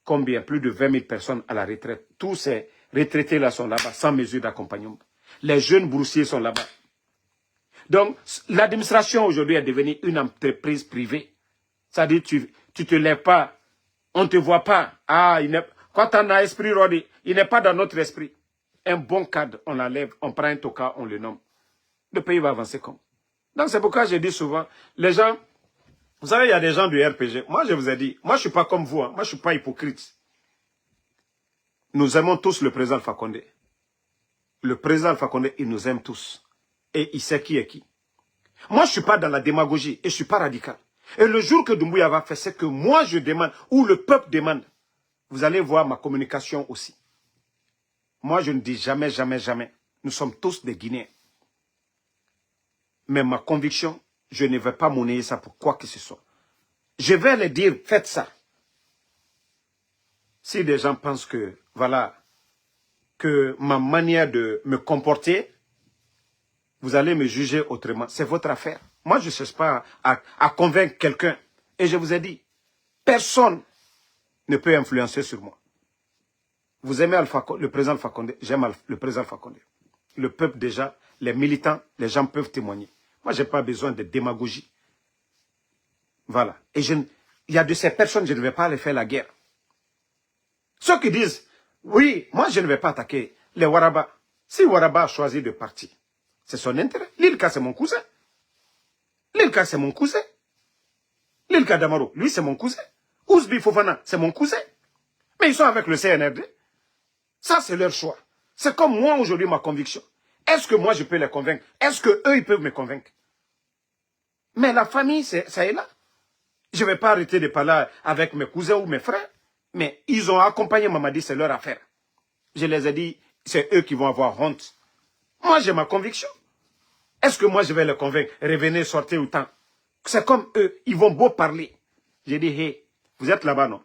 combien? Plus de 20 000 personnes à la retraite. Tous ces retraités-là sont là-bas, sans mesure d'accompagnement. Les jeunes boursiers sont là-bas. Donc, l'administration aujourd'hui est devenue une entreprise privée. C'est-à-dire, tu te lèves pas, on ne te voit pas. Quand on a esprit rodé, il n'est pas dans notre esprit. Un bon cadre, on l'enlève, on prend un toka, on le nomme. Le pays va avancer comme. Donc, c'est pourquoi je dis souvent, les gens, vous savez, il y a des gens du RPG. Moi, je vous ai dit, moi, je ne suis pas comme vous. Hein. Moi, je ne suis pas hypocrite. Nous aimons tous le président Alpha Condé. Le président Alpha Condé, il nous aime tous. Et il sait qui est qui. Moi, je ne suis pas dans la démagogie et je ne suis pas radical. Et le jour que Doumbouya va faire, c'est que moi, je demande, ou le peuple demande, vous allez voir ma communication aussi. Moi, je ne dis jamais, jamais, jamais. Nous sommes tous des Guinéens. Mais ma conviction, je ne vais pas monnayer ça pour quoi que ce soit. Je vais leur dire, faites ça. Si des gens pensent que, voilà, que ma manière de me comporter, vous allez me juger autrement. C'est votre affaire. Moi, je ne cherche pas à convaincre quelqu'un. Et je vous ai dit, personne ne peut influencer sur moi. Vous aimez le président Alpha Condé, j'aime le président Alpha Condé. Le peuple déjà, les militants, les gens peuvent témoigner. Moi, je n'ai pas besoin de démagogie. Voilà. Et il y a de ces personnes, je ne vais pas aller faire la guerre. Ceux qui disent, oui, moi je ne vais pas attaquer les Waraba. Si Waraba a choisi de partir, c'est son intérêt. L'Ilka, c'est mon cousin. L'Ilka, c'est mon cousin. L'Ilka Damaro, lui, c'est mon cousin. Ousbi Fofana, c'est mon cousin. Mais ils sont avec le CNRD. Ça, c'est leur choix. C'est comme moi aujourd'hui, ma conviction. Est-ce que moi, je peux les convaincre? Est-ce qu'eux, ils peuvent me convaincre? Mais la famille, ça est là. Je ne vais pas arrêter de parler avec mes cousins ou mes frères. Mais ils ont accompagné Mamadi, c'est leur affaire. Je les ai dit, c'est eux qui vont avoir honte. Moi, j'ai ma conviction. Est-ce que moi, je vais les convaincre? Revenez, sortez autant. C'est comme eux, ils vont beau parler. J'ai dit, hey, vous êtes là-bas, non?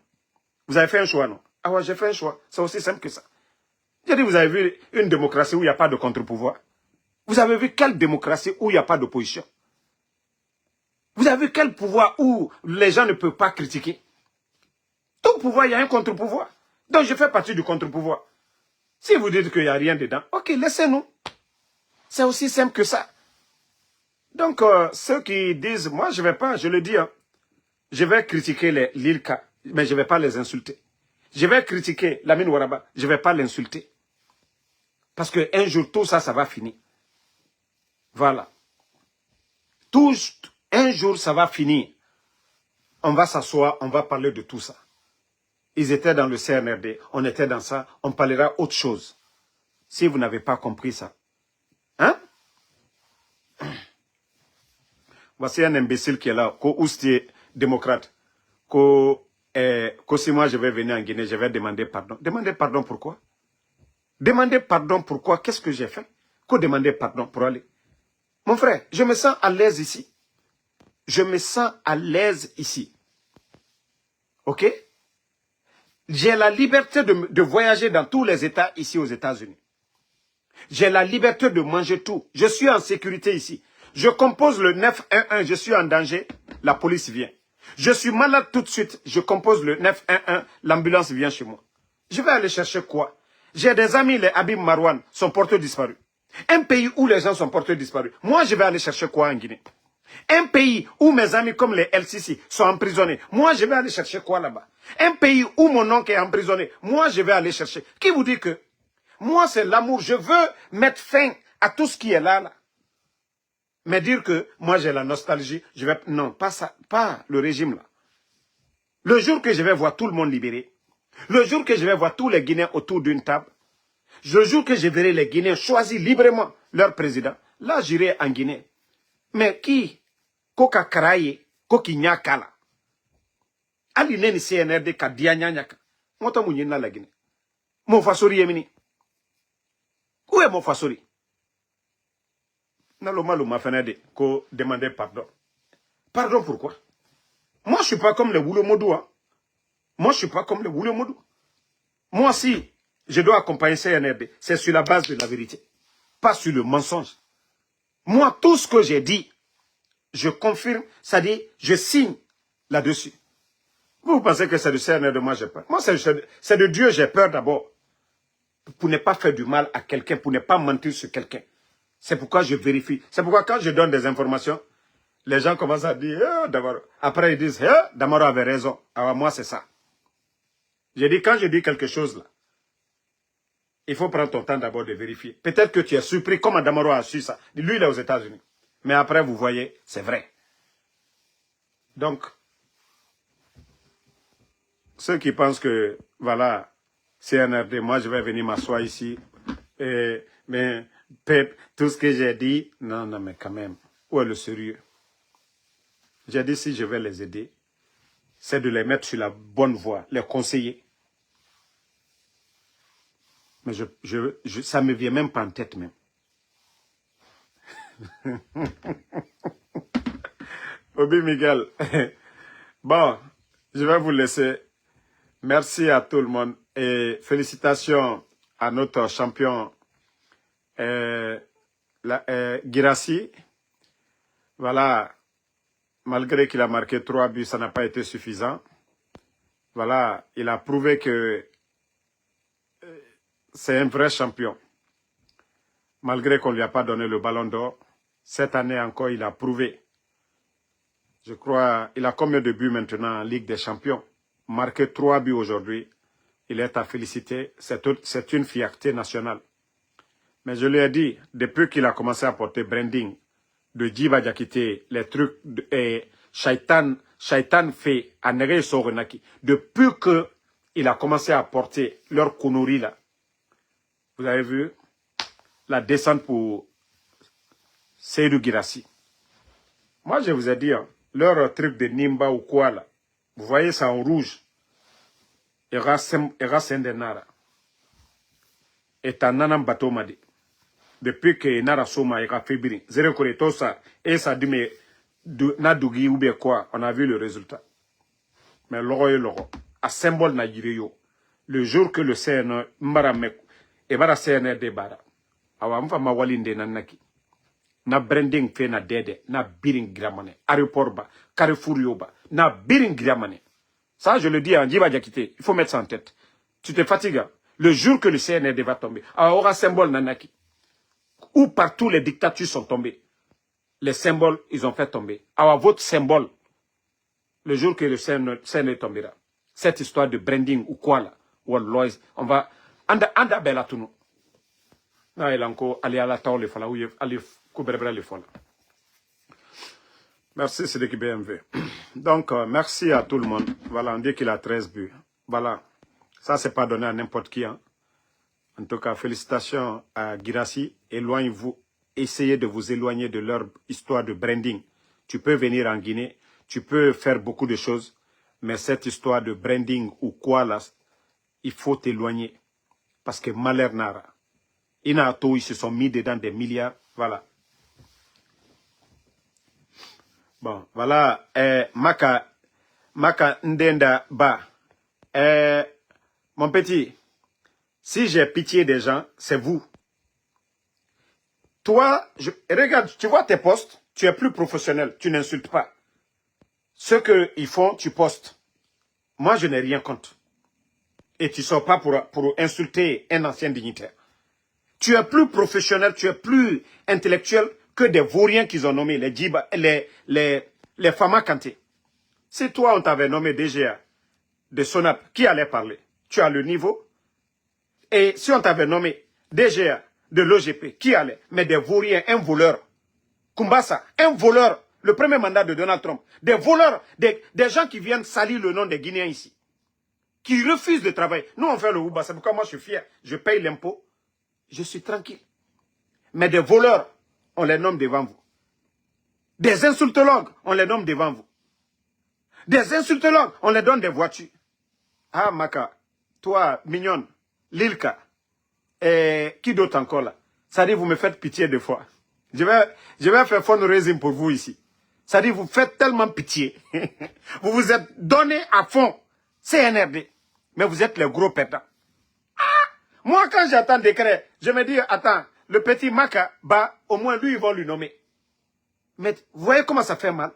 Vous avez fait un choix, non? Ah ouais, j'ai fait un choix. C'est aussi simple que ça. J'ai dit, vous avez vu une démocratie où il n'y a pas de contre-pouvoir? Vous avez vu quelle démocratie où il n'y a pas d'opposition? Vous avez vu quel pouvoir où les gens ne peuvent pas critiquer? Tout pouvoir, il y a un contre-pouvoir. Donc, je fais partie du contre-pouvoir. Si vous dites qu'il n'y a rien dedans, ok, laissez-nous. C'est aussi simple que ça. Donc, ceux qui disent, moi, je ne vais pas, je le dis, hein, je vais critiquer l'ILCA, mais je ne vais pas les insulter. Je vais critiquer Lamine Ouaraba, je ne vais pas l'insulter. Parce qu'un jour, tout ça, ça va finir. Voilà. Un jour, ça va finir. On va s'asseoir, on va parler de tout ça. Ils étaient dans le CNRD, on était dans ça, on parlera autre chose. Si vous n'avez pas compris ça. Hein? Voici un imbécile qui est là, Ousti démocrate. Si moi je vais venir en Guinée, je vais demander pardon. Demander pardon pourquoi? Demander pardon pourquoi? Qu'est-ce que j'ai fait? Demander pardon pour aller? Mon frère, je me sens à l'aise ici. Je me sens à l'aise ici. Ok? J'ai la liberté de voyager dans tous les États ici aux États-Unis. J'ai la liberté de manger tout. Je suis en sécurité ici. Je compose le 911, je suis en danger, la police vient. Je suis malade tout de suite, je compose le 911, l'ambulance vient chez moi. Je vais aller chercher quoi? J'ai des amis, les Habib Marwan, sont portés disparus. Un pays où les gens sont portés disparus. Moi, je vais aller chercher quoi en Guinée? Un pays où mes amis comme les LCC sont emprisonnés. Moi, je vais aller chercher quoi là-bas? Un pays où mon oncle est emprisonné. Moi, je vais aller chercher. Qui vous dit que? Moi, c'est l'amour. Je veux mettre fin à tout ce qui est là. Mais dire que moi, j'ai la nostalgie, je vais... Non, pas ça, pas le régime là. Le jour que je vais voir tout le monde libéré, le jour que je vais voir tous les Guinéens autour d'une table, le jour que je verrai les Guinéens choisir librement leur président, là, j'irai en Guinée. Mais qui? Koka Karaye, Koki Nyakala. Ali neni CNRD ka dianya nyaka. Mota mounyena la Guinée. Mon fasori yemini. Où est mon fasori? Naloma m'a fait demander pardon. Pardon pourquoi? Moi, je ne suis pas comme les Woulomodou. Hein. Moi, je ne suis pas comme les Woulomodou. Moi, si je dois accompagner CNRD, c'est sur la base de la vérité. Pas sur le mensonge. Moi, tout ce que j'ai dit, je confirme, c'est-à-dire, je signe là-dessus. Vous pensez que c'est du CNRD, moi j'ai peur. Moi, c'est de Dieu, j'ai peur d'abord. Pour ne pas faire du mal à quelqu'un, pour ne pas mentir sur quelqu'un. C'est pourquoi je vérifie. C'est pourquoi quand je donne des informations, les gens commencent à dire, Damaro. Après ils disent, Damaro avait raison. Alors moi, c'est ça. J'ai dit, quand je dis quelque chose là, il faut prendre ton temps d'abord de vérifier. Peut-être que tu es surpris, comme Damaro a su ça. Lui, il est aux États-Unis. Mais après, vous voyez, c'est vrai. Donc, ceux qui pensent que, voilà, CNRD, moi je vais venir m'asseoir ici, mais tout ce que j'ai dit, non, mais quand même, où est le sérieux? J'ai dit si je vais les aider, c'est de les mettre sur la bonne voie, les conseiller. Mais ça ne me vient même pas en tête même. Obi Miguel, bon, je vais vous laisser. Merci à tout le monde et félicitations à notre champion Guirassy. Voilà, malgré qu'il a marqué 3 buts, ça n'a pas été suffisant. Voilà, il a prouvé que c'est un vrai champion. Malgré qu'on ne lui a pas donné le ballon d'or, cette année encore, il a prouvé. Je crois, il a combien de buts maintenant en Ligue des Champions? Marqué 3 buts aujourd'hui. Il est à féliciter. C'est une fierté nationale. Mais je lui ai dit, depuis qu'il a commencé à porter branding de Djiba Diakité, les trucs et Shaitan fait à Nere Sorenaki, depuis qu'il a commencé à porter leur conneries là, vous avez vu la descente pour Seydou Girassi. Moi, je vous ai dit, hein, leur truc de Nimba ou quoi là, vous voyez ça en rouge. Era Sendenara. Et Tananam Batomadi. Depuis que Nara Soma est affaibli, Zéro Koretosa, et ça dit, mais Nadougi ou bien quoi, on a vu le résultat. Mais l'oro et l'oro, à symbole Nagirio, le jour que le CNE, Maramek, et Bara CNE débara, awa mfa mawalinde nanaki, na branding fait na dede, na biring gramane, aéroport ba, Carrefour yoba, na biring gramane. Ça, je le dis à Djiba Diakité, il faut mettre ça en tête. Tu te fatigues, le jour que le CNRD va tomber, aura symbole nanaki, où partout les dictatures sont tombées, les symboles, ils ont fait tomber. Alors, votre symbole, le jour que le CNRD tombera, cette histoire de branding ou quoi là, ou Lois, on va, anda bela tout nous. Non, il a encore, allez à la table, les fola, ou allez, couper les fola. Merci, c'est l'équipe BMW. Donc, merci à tout le monde. Voilà, on dit qu'il a 13 buts. Voilà, ça, c'est pas donné à n'importe qui. Hein. En tout cas, félicitations à Girassi. Éloignez-vous, essayez de vous éloigner de leur histoire de branding. Tu peux venir en Guinée, tu peux faire beaucoup de choses, mais cette histoire de branding ou quoi là, il faut t'éloigner. Parce que malheur nara. Inato, ils se sont mis dedans des milliards. Voilà. Bon, voilà, Maka Ndenda Ba. Mon petit, si j'ai pitié des gens, c'est vous. Toi, regarde, tu vois tes posts, tu es plus professionnel, tu n'insultes pas. Ce qu'ils font, tu postes. Moi, je n'ai rien contre. Et tu ne sors pas pour insulter un ancien dignitaire. Tu es plus professionnel, tu es plus intellectuel que des vauriens qu'ils ont nommés, les Djiba, les Fama Kanté. Si toi, on t'avait nommé DGA de Sonap, qui allait parler? Tu as le niveau. Et si on t'avait nommé DGA de l'OGP, qui allait? Mais des vauriens, un voleur. Kumbasa, un voleur. Le premier mandat de Donald Trump. Des voleurs, des gens qui viennent salir le nom des Guinéens ici. Qui refusent de travailler. Nous, on fait le Ouba. C'est pourquoi moi, je suis fier. Je paye l'impôt. Je suis tranquille. Mais des voleurs, on les nomme devant vous. Des insultologues, on les nomme devant vous. Des insultologues, on les donne des voitures. Ah, Maka, toi, mignonne, Lilka, et qui d'autre encore là? Ça dit, vous me faites pitié des fois. Je vais faire fundraising pour vous ici. Ça dit, vous faites tellement pitié. Vous vous êtes donné à fond. CNRD. Mais vous êtes les gros perdants. Moi, quand j'attends décret, je me dis, attends, le petit Maka, bah, au moins lui, ils vont lui nommer. Mais vous voyez comment ça fait mal?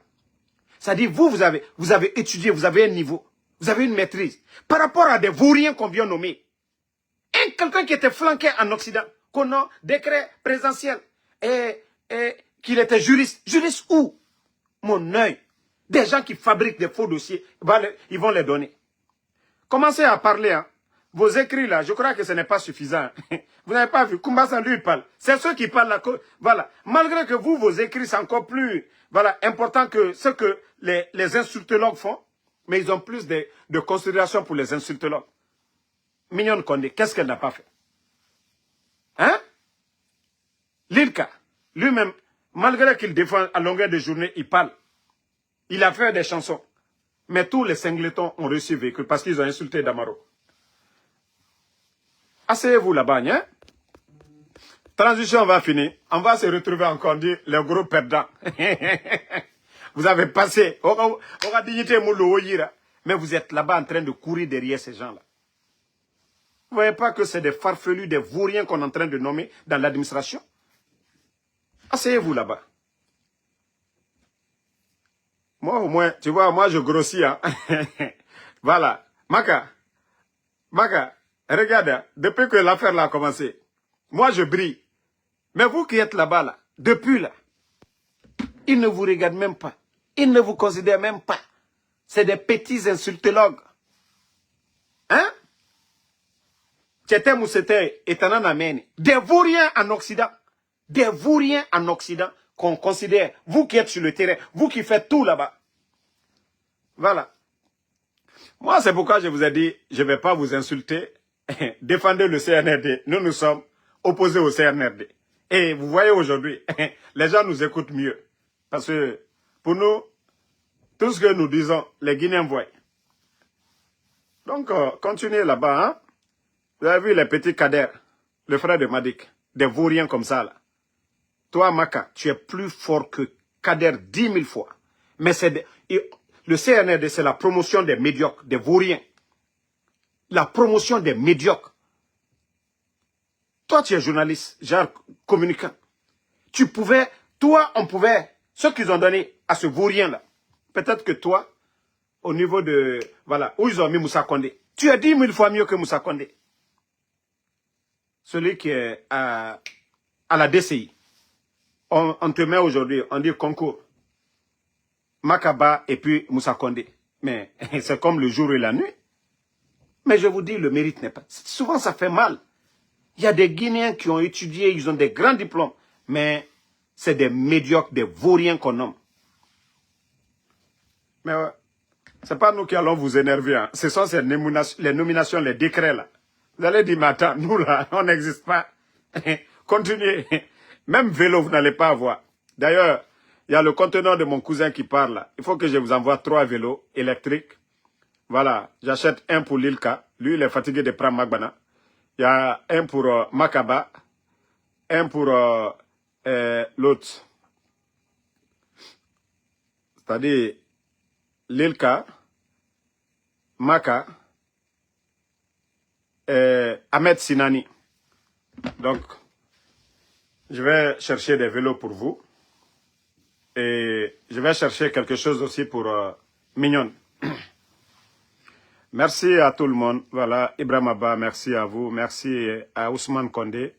Ça dit, vous avez étudié, vous avez un niveau, vous avez une maîtrise. Par rapport à des vauriens qu'on vient nommer. Quelqu'un qui était flanqué en Occident, qu'on a décret présidentiel, et qu'il était juriste. Juriste où? Mon œil. Des gens qui fabriquent des faux dossiers, ils vont les donner. Commencez à parler, hein. Vos écrits là, je crois que ce n'est pas suffisant. Vous n'avez pas vu, Kumbasa lui il parle. C'est ceux qui parlent là. Voilà. Malgré que vous, vos écrits, c'est encore plus important que ce que les insultologues font. Mais ils ont plus de considération pour les insultologues. Mignonne Condé, qu'est-ce qu'elle n'a pas fait? Hein? Lilka, lui-même, malgré qu'il défend à longueur de journée, il parle. Il a fait des chansons. Mais tous les singletons ont reçu véhicule parce qu'ils ont insulté Damaro. Asseyez-vous là-bas, hein? Transition va finir. On va se retrouver encore, dit les gros perdants. Vous avez passé. Mais vous êtes là-bas en train de courir derrière ces gens-là. Vous ne voyez pas que c'est des farfelus, des vauriens qu'on est en train de nommer dans l'administration? Asseyez-vous là-bas. Moi, au moins, tu vois, moi, je grossis. Hein? Voilà. Maka, regarde, depuis que l'affaire là a commencé, moi, je brille. Mais vous qui êtes là-bas, là, depuis là, ils ne vous regardent même pas. Ils ne vous considèrent même pas. C'est des petits insultologues. Hein? C'était Moussete et Tananameni. Des vauriens en Occident. Des vauriens en Occident qu'on considère. Vous qui êtes sur le terrain. Vous qui faites tout là-bas. Voilà. Moi, c'est pourquoi je vous ai dit, je ne vais pas vous insulter. Défendez le CNRD. Nous sommes opposés au CNRD. Et vous voyez aujourd'hui, les gens nous écoutent mieux. Parce que pour nous, tout ce que nous disons, les Guinéens voient. Donc, continuez là-bas. Hein? Vous avez vu les petits cadres, le frère de Madik, des vauriens comme ça. Là. Toi, Maka, tu es plus fort que Kader 10 000 fois. Mais le CNRD, c'est la promotion des médiocres, des vauriens. La promotion des médiocres. Toi, tu es journaliste, genre communicant. Tu pouvais, toi, on pouvait, ce qu'ils ont donné à ce vaurien-là, peut-être que toi, au niveau de, voilà, où ils ont mis Moussa Kondé, tu es 10 000 fois mieux que Moussa Kondé. Celui qui est à la DCI. On te met aujourd'hui, on dit concours. Makaba et puis Moussa Kondé. Mais c'est comme le jour et la nuit. Mais je vous dis, le mérite n'est pas. Souvent, ça fait mal. Il y a des Guinéens qui ont étudié, ils ont des grands diplômes. Mais c'est des médiocres, des vauriens qu'on nomme. Mais ouais, c'est pas nous qui allons vous énerver. Hein. Ce sont les nominations, les décrets là. Vous allez dire, mais attends, nous là, on n'existe pas. Continuez. Même vélo, vous n'allez pas avoir. D'ailleurs, il y a le conteneur de mon cousin qui parle là. Il faut que je vous envoie 3 vélos électriques. Voilà, j'achète un pour Lilka. Lui, il est fatigué de prendre Magbana. Il y a un pour Makaba. Un pour l'autre. C'est-à-dire Lilka, Maka, Ahmed Sinani. Donc, je vais chercher des vélos pour vous. Et je vais chercher quelque chose aussi pour Mignonne. Merci à tout le monde. Voilà, Ibrahim Abba, merci à vous. Merci à Ousmane Kondé.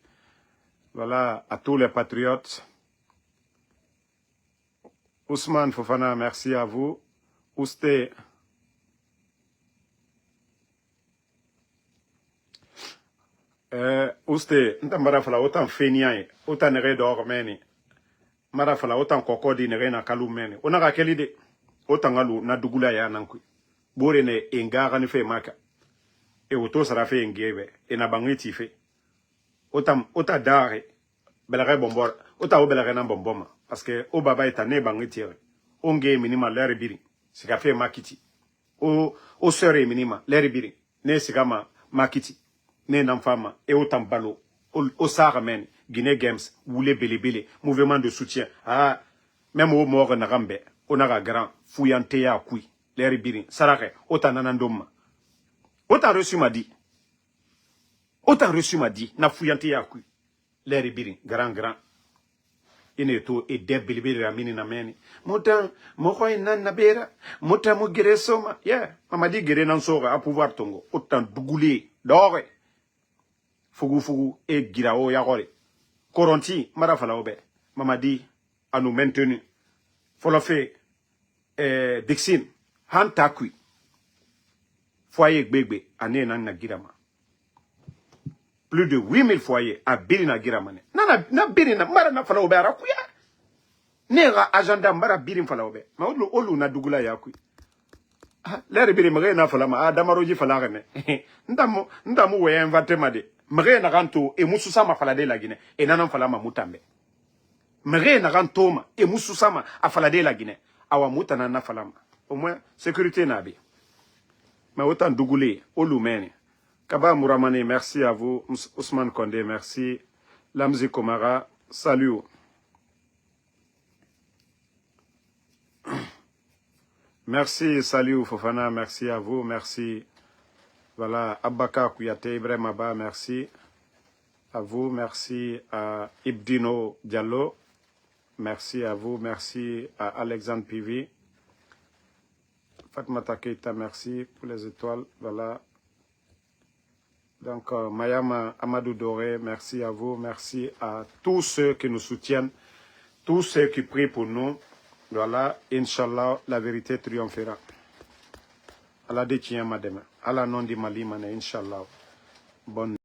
Voilà, à tous les patriotes. Ousmane Fofana, merci à vous. Ousté. Ousté, n'tambara fala autant feignant, autant nere dormeni. Mara fala autant kokodi nere na kalumeni. Onaka kelide. Autant galu na dugula ya nankui. Bore ne engara ni fe maka. E auto sara fe engebe. E na bangiti fe. Ota dare. Belare bombor. Ota o belare na bomboma. Parce que o baba est né bangiti. Onge minima l'air biri. Sika fe makiti. O sere minima l'air biri. Ne sikama makiti. Ne namfama. E otam balo. O sara men. Guinée Games. Woule belebele. Mouvement de soutien. Ah. Même au mort narambe. Onara grand. Fouillante ya kui. L'air biri. Sarare. Ota nanandoma. Ota reçu m'a dit. Autant reçu m'a dit, na fouillante ya kui. L'air biri, grand. Ine to e de bilibili ramini na meni. Mota, moko nan nabera. Mota mo gere soma. Yeah. Mama di gere nan soga a pouvoir tongo. Autant dougoulé. Dore. Fugu. E girao ya gore. Koronti, marafala obe. Mama di, a nous maintenu. Folo fe, Dixine. Hanta kui. Foyer gbegbe, ane nan na girama. Plus de 8000 foyers à Birina Giramane. Na Birina, Mara na fala obera kuya. Nera agenda Mara Birin fala obe. Ma olu na dugula ya kui. L'air Birin mre na fala ma Damaroji fala rene. Ndamu we invente made. Mre na ganto e mususa ma fala de la Guinée. E nanan fala ma mutambe. Mre na ganto ma e mususa ma a fala de la Guinée. Awa mutana na fala ma. Au moins sécurité na bi. Mais autant dugule olu meni. Kaba Mouramani, merci à vous. Ousmane Kondé, merci. Lamzi Komara, salut. Merci, salut Fofana, merci à vous, merci. Voilà, Abaka Kouyate, Ibrahim Abba, merci. À vous, merci à Ibdino Diallo. Merci à vous, merci à Alexandre Pivi. Fatmata Keita, merci pour les étoiles. Voilà. Donc, Mayama Amadou Doré, merci à vous, merci à tous ceux qui nous soutiennent, tous ceux qui prient pour nous. Voilà, Inch'Allah, la vérité triomphera. Allah de tient madame. Allah non di Mali, Inch'Allah. Bonne